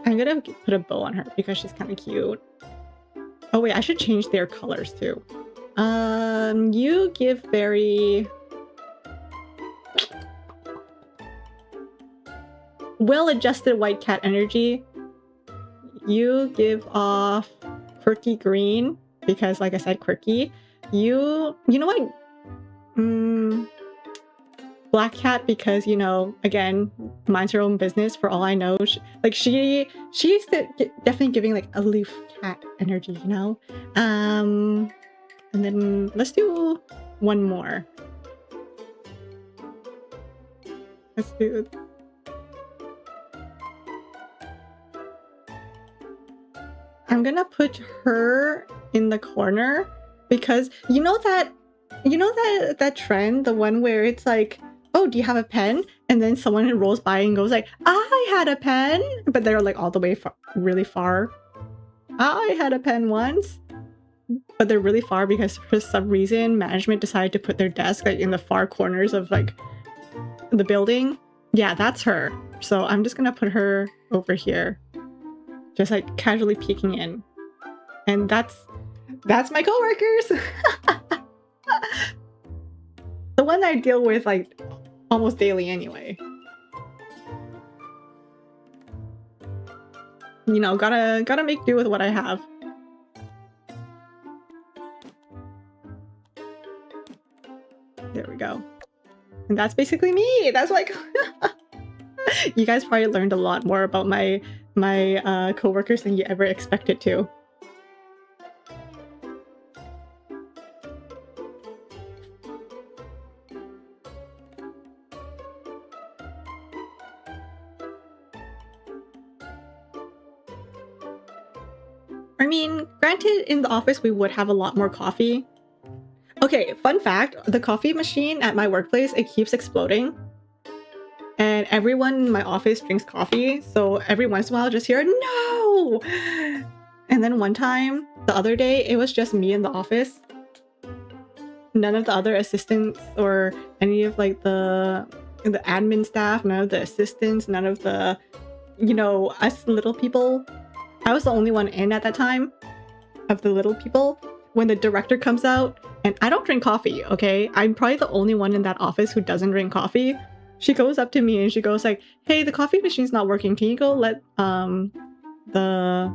I'm gonna put a bow on her because she's kind of cute. Oh wait, I should change their colors too. You give very well-adjusted white cat energy. You give off quirky green because, like I said, quirky. You know what? Black cat because, you know, again, minds her own business for all I know. She's definitely giving like aloof cat energy, you know? And then let's do one more. Let's do... I'm gonna put her in the corner because you know that trend, the one where it's like, oh, do you have a pen? And then someone rolls by and goes like, I had a pen, but they're like all the way really far. I had a pen once, but they're really far because for some reason management decided to put their desk like in the far corners of like the building. Yeah, that's her. So I'm just gonna put her over here, just like casually peeking in, and that's my coworkers. The one I deal with like almost daily anyway. You know, gotta make do with what I have. There we go. And that's basically me. That's like you guys probably learned a lot more about my coworkers than you ever expected to. I mean, granted, in the office we would have a lot more coffee. Okay, fun fact, the coffee machine at my workplace, it keeps exploding. And everyone in my office drinks coffee, so every once in a while I'll just hear, no! And then one time, the other day, it was just me in the office. None of the other assistants or any of like the admin staff, none of the assistants, none of the, you know, us little people. I was the only one in at that time of the little people. When the director comes out, and I don't drink coffee, okay? I'm probably the only one in that office who doesn't drink coffee. She goes up to me and she goes like, hey, the coffee machine's not working. Can you go let the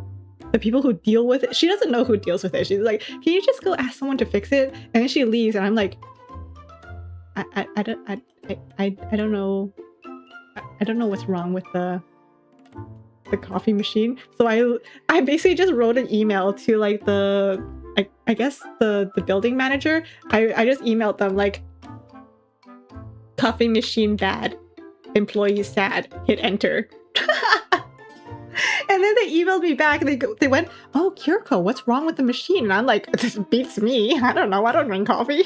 people who deal with it? She doesn't know who deals with it. She's like, can you just go ask someone to fix it? And then she leaves and I'm like, I don't know. I don't know what's wrong with the coffee machine. So I basically just wrote an email to like I guess the building manager. I just emailed them like, coffee machine bad, employee sad, hit enter. And then they emailed me back and they went, oh, Kiriko, what's wrong with the machine? And I'm like, this beats me. I don't know. I don't drink coffee.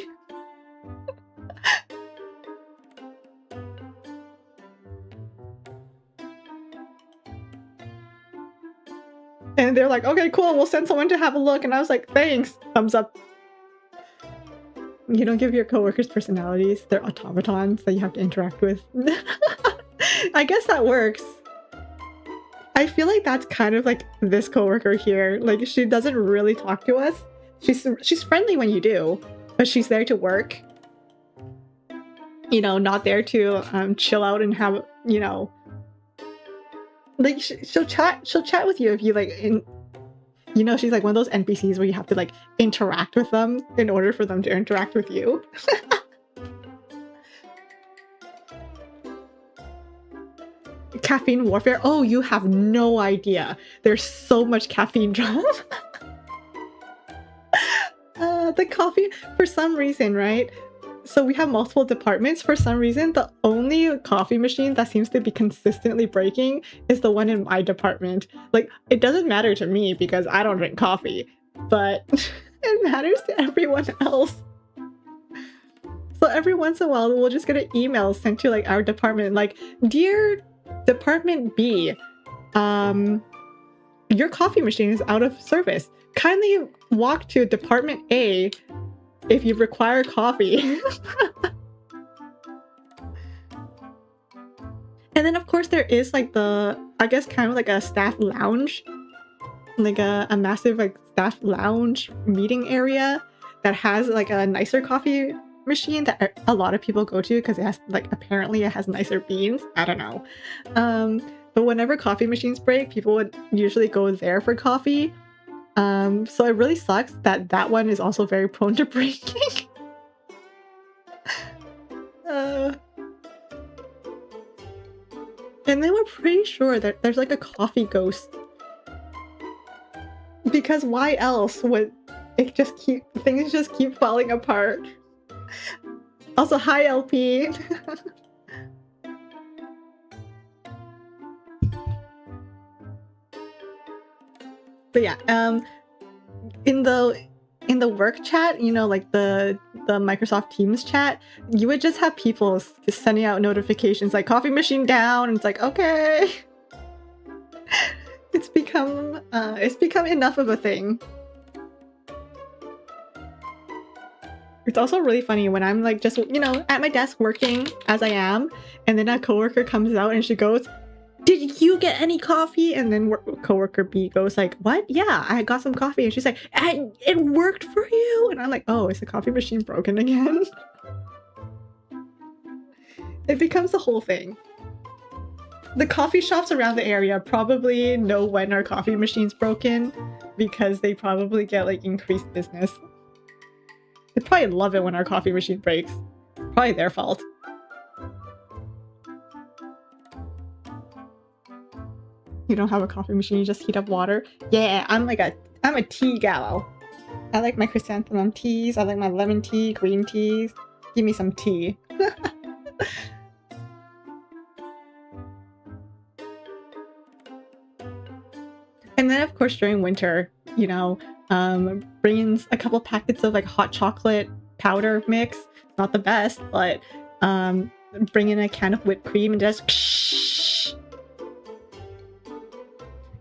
And they're like, okay, cool, we'll send someone to have a look. And I was like, thanks, thumbs up. You don't give your coworkers personalities. They're automatons that you have to interact with. I guess that works. I feel like that's kind of like this coworker here. Like, she doesn't really talk to us. She's friendly when you do, but she's there to work. You know, not there to chill out and have, you know, like she'll chat with you if you like you know, she's like one of those NPCs where you have to like interact with them in order for them to interact with you. Caffeine warfare. Oh, you have no idea. There's so much caffeine drama. The coffee, for some reason, right? So we have multiple departments. For some reason, the only coffee machine that seems to be consistently breaking is the one in my department. Like, it doesn't matter to me because I don't drink coffee, but it matters to everyone else. So every once in a while, we'll just get an email sent to like our department, like, dear Department B, your coffee machine is out of service. Kindly walk to Department A if you require coffee. And then of course there is like the, I guess kind of like a staff lounge, like a massive like staff lounge meeting area that has like a nicer coffee machine that a lot of people go to because it has like, apparently it has nicer beans. I don't know. But whenever coffee machines break, people would usually go there for coffee. So it really sucks that that one is also very prone to breaking. And then we're pretty sure that there's like a coffee ghost. Because why else would it just keep, things just keep falling apart? Also, hi LP. But yeah, in the work chat, you know, like the Microsoft Teams chat, you would just have people just sending out notifications like coffee machine down, and it's like, okay. It's become enough of a thing. It's also really funny when I'm like just, you know, at my desk working as I am, and then a coworker comes out and she goes, "Did you get any coffee?" And then coworker B goes like, "What? Yeah, I got some coffee." And she's like, "It worked for you?" And I'm like, "Oh, is the coffee machine broken again?" It becomes the whole thing. The coffee shops around the area probably know when our coffee machine's broken because they probably get like increased business. They probably love it when our coffee machine breaks. Probably their fault. You don't have a coffee machine, you just heat up water? Yeah, I'm a tea gal. I like my chrysanthemum teas, I like my lemon tea, green teas. Give me some tea. And then of course during winter, you know, bring in a couple packets of like hot chocolate powder mix. Not the best, but bring in a can of whipped cream and just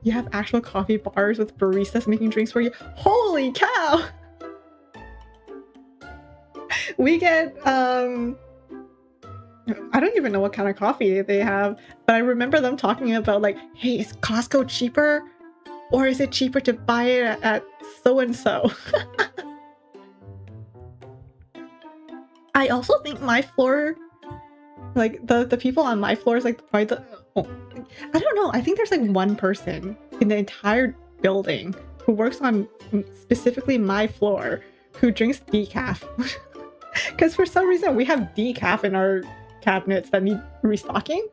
you have actual coffee bars with baristas making drinks for you. Holy cow! We get I don't even know what kind of coffee they have, but I remember them talking about like, hey, is Costco cheaper? Or is it cheaper to buy it at so-and-so? I also think my floor, like the people on my floor is like probably the, oh, I don't know. I think there's like one person in the entire building who works on specifically my floor who drinks decaf. Because for some reason we have decaf in our cabinets that need restocking.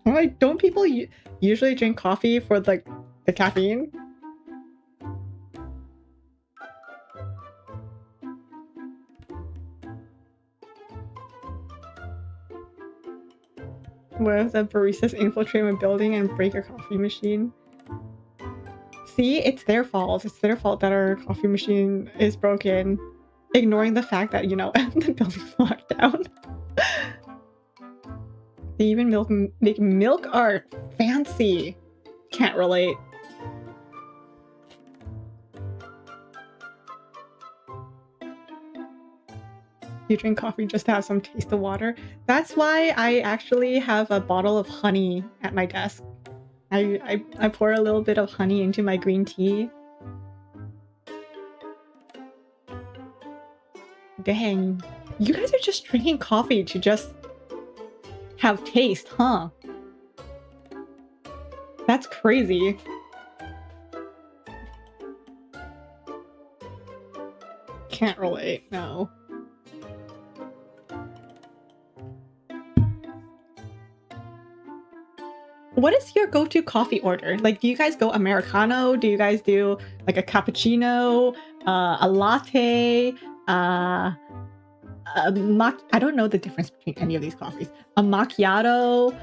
I'm like, don't people usually drink coffee for like the caffeine? What if the baristas infiltrate my building and break your coffee machine? See, it's their fault. It's their fault that our coffee machine is broken. Ignoring the fact that, you know, the building's locked down. They even make milk art. Fancy. Can't relate. You drink coffee just to have some taste of water. That's why I actually have a bottle of honey at my desk. I pour a little bit of honey into my green tea. Dang. You guys are just drinking coffee to just have taste, huh? That's crazy. Can't relate, no. What is your go-to coffee order? Like, do you guys go Americano? Do you guys do like a cappuccino, a latte, I don't know the difference between any of these coffees. A macchiato,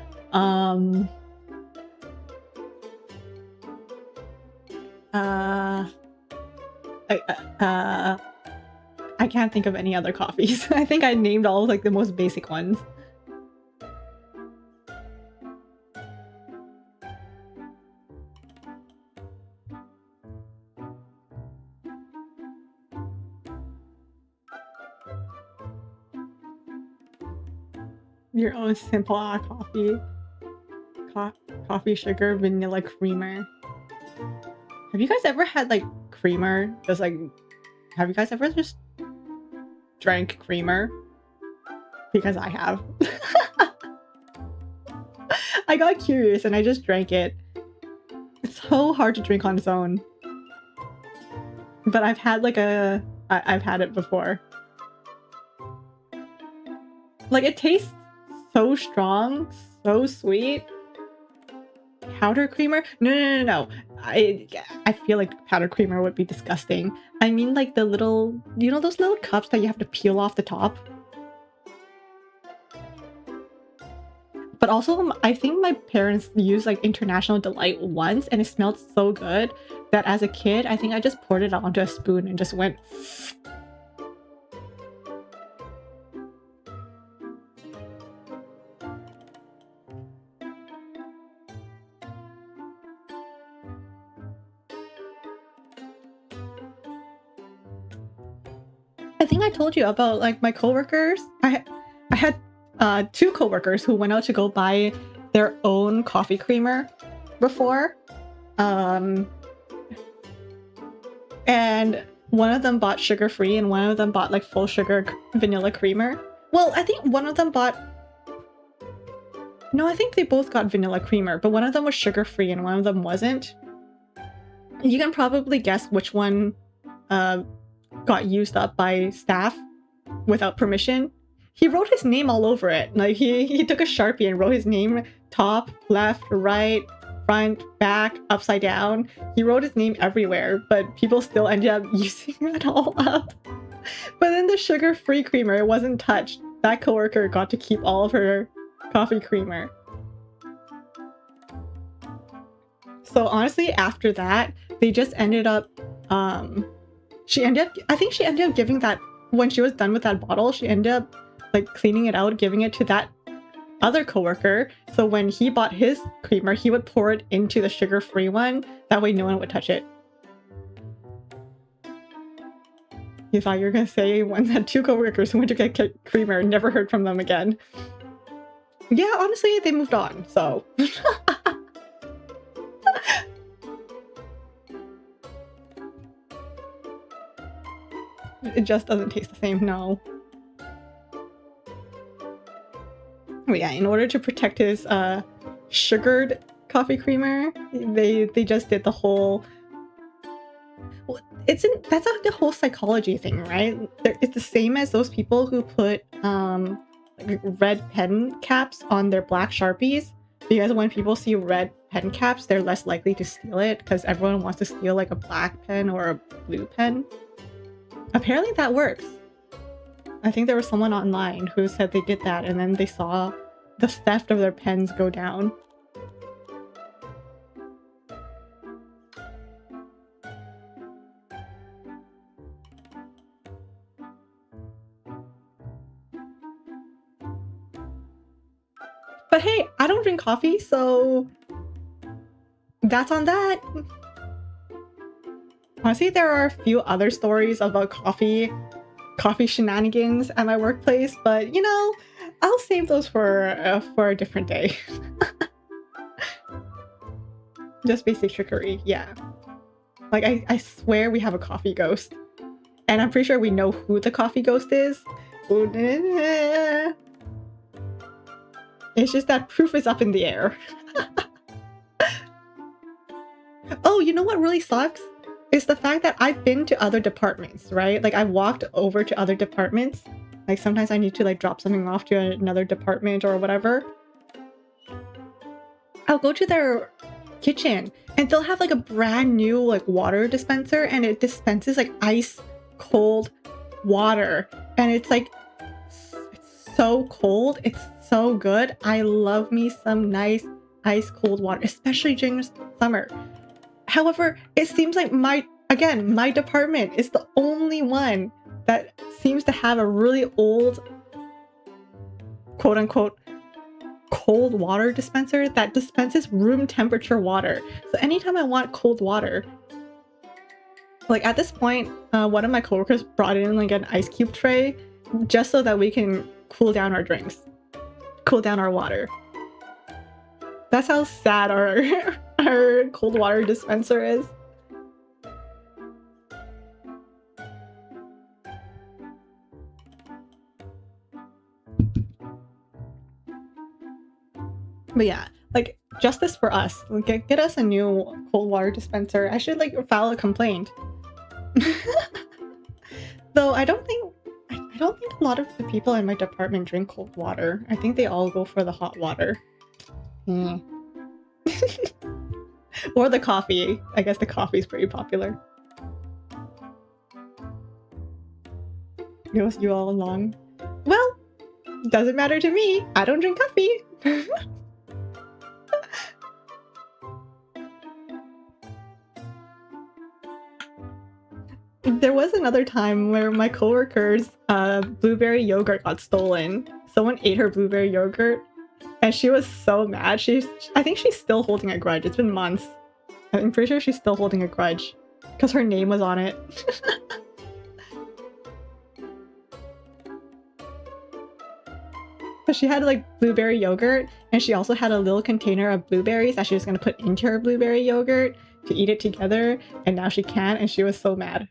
I can't think of any other coffees. I think I named all of like the most basic ones. Your own simple coffee. Coffee, sugar, vanilla creamer. Have you guys ever had like creamer? Just like, have you guys ever just drank creamer? Because I have. I got curious and I just drank it. It's so hard to drink on its own. But I've had like I've had it before. Like it tastes so strong, so sweet. Powder creamer? No. I feel like powder creamer would be disgusting. I mean like the little, you know those little cups that you have to peel off the top? But also, I think my parents used like International Delight once and it smelled so good that as a kid, I think I just poured it onto a spoon and just went... I think I told you about like my coworkers. I had 2 coworkers who went out to go buy their own coffee creamer before. And one of them bought sugar-free and one of them bought like full sugar vanilla creamer. Well, I think one of them bought... No, I think they both got vanilla creamer, but one of them was sugar-free and one of them wasn't. You can probably guess which one got used up by staff without permission. He wrote his name all over it. Like he took a Sharpie and wrote his name top, left, right, front, back, upside down. He wrote his name everywhere, but people still ended up using it all up. But then the sugar-free creamer, it wasn't touched. That coworker got to keep all of her coffee creamer. So honestly, after that, they just ended up, I think she ended up giving that, when she was done with that bottle, she ended up like cleaning it out, giving it to that other coworker. So when he bought his creamer, he would pour it into the sugar-free one. That way no one would touch it. You thought you were going to say one had 2 coworkers who went to get creamer, never heard from them again. Yeah, honestly, they moved on, so... It just doesn't taste the same, no. Oh yeah, in order to protect his sugared coffee creamer, they just did the whole... Well, that's like the whole psychology thing, right? It's the same as those people who put like red pen caps on their black Sharpies, because when people see red pen caps, they're less likely to steal it because everyone wants to steal like a black pen or a blue pen. Apparently that works. I think there was someone online who said they did that and then they saw the theft of their pens go down. But hey, I don't drink coffee, so that's on that. Honestly, there are a few other stories about coffee shenanigans at my workplace, but you know, I'll save those for a different day. Just basic trickery, yeah. Like I swear we have a coffee ghost, and I'm pretty sure we know who the coffee ghost is. It's just that proof is up in the air. Oh, you know what really sucks? Is the fact that I've been to other departments, right? Like I've walked over to other departments. Like sometimes I need to like drop something off to another department or whatever. I'll go to their kitchen and they'll have like a brand new like water dispenser and it dispenses like ice cold water. And it's like, it's so cold. It's so good. I love me some nice ice cold water, especially during summer. However, it seems like my department is the only one that seems to have a really old, quote-unquote, cold water dispenser that dispenses room temperature water. So anytime I want cold water, like at this point, one of my coworkers brought in like an ice cube tray just so that we can cool down our drinks. cool down our water. That's how sad our cold water dispenser is. But yeah, like, justice for us. Get us a new cold water dispenser. I should like file a complaint. Though I don't think a lot of the people in my department drink cold water. I think they all go for the hot water. Or the coffee. I guess the coffee is pretty popular. It was you all along. Well, doesn't matter to me. I don't drink coffee. There was another time where my coworker's blueberry yogurt got stolen. Someone ate her blueberry yogurt, and she was so mad. I think she's still holding a grudge. It's been months. I'm pretty sure she's still holding a grudge because her name was on it. But she had like blueberry yogurt, and she also had a little container of blueberries that she was gonna put into her blueberry yogurt to eat it together, and now she can't, and she was so mad.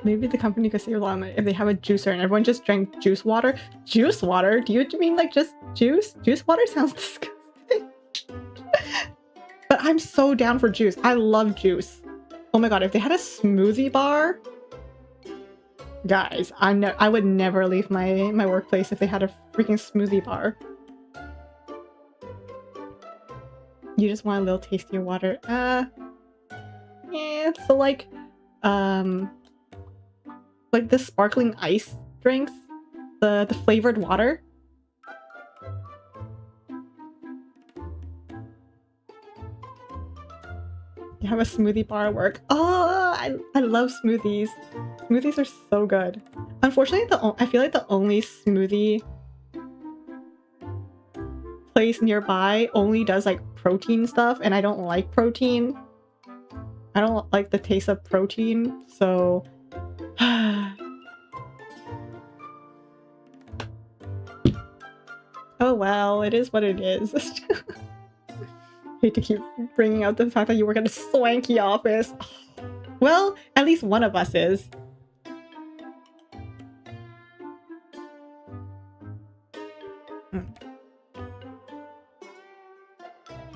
Maybe the company could save a lot of money if they have a juicer and everyone just drank juice water. Juice water? Do you mean like just juice? Juice water sounds disgusting. But I'm so down for juice. I love juice. Oh my god, if they had a smoothie bar, guys, I would never leave my workplace if they had a freaking smoothie bar. You just want a little tastier water. Yeah, so like the sparkling ice drinks, the flavored water. You have a smoothie bar at work. Oh, I love smoothies. Smoothies are so good. Unfortunately, I feel like the only smoothie place nearby only does like protein stuff, and I don't like protein. I don't like the taste of protein, so oh well, it is what it is. Hate to keep bringing out the fact that you work at a swanky office. Well, at least one of us is.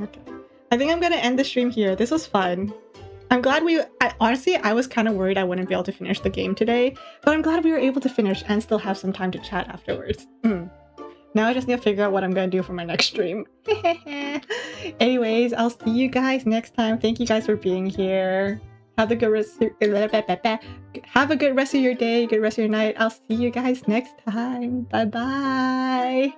Okay. I think I'm gonna end the stream here. This was fun. I'm glad honestly, I was kind of worried I wouldn't be able to finish the game today, but I'm glad we were able to finish and still have some time to chat afterwards. Now I just need to figure out what I'm gonna do for my next stream. Anyways, I'll see you guys next time. Thank you guys for being here. Have a good rest of your day, good rest of your night. I'll see you guys next time. Bye bye.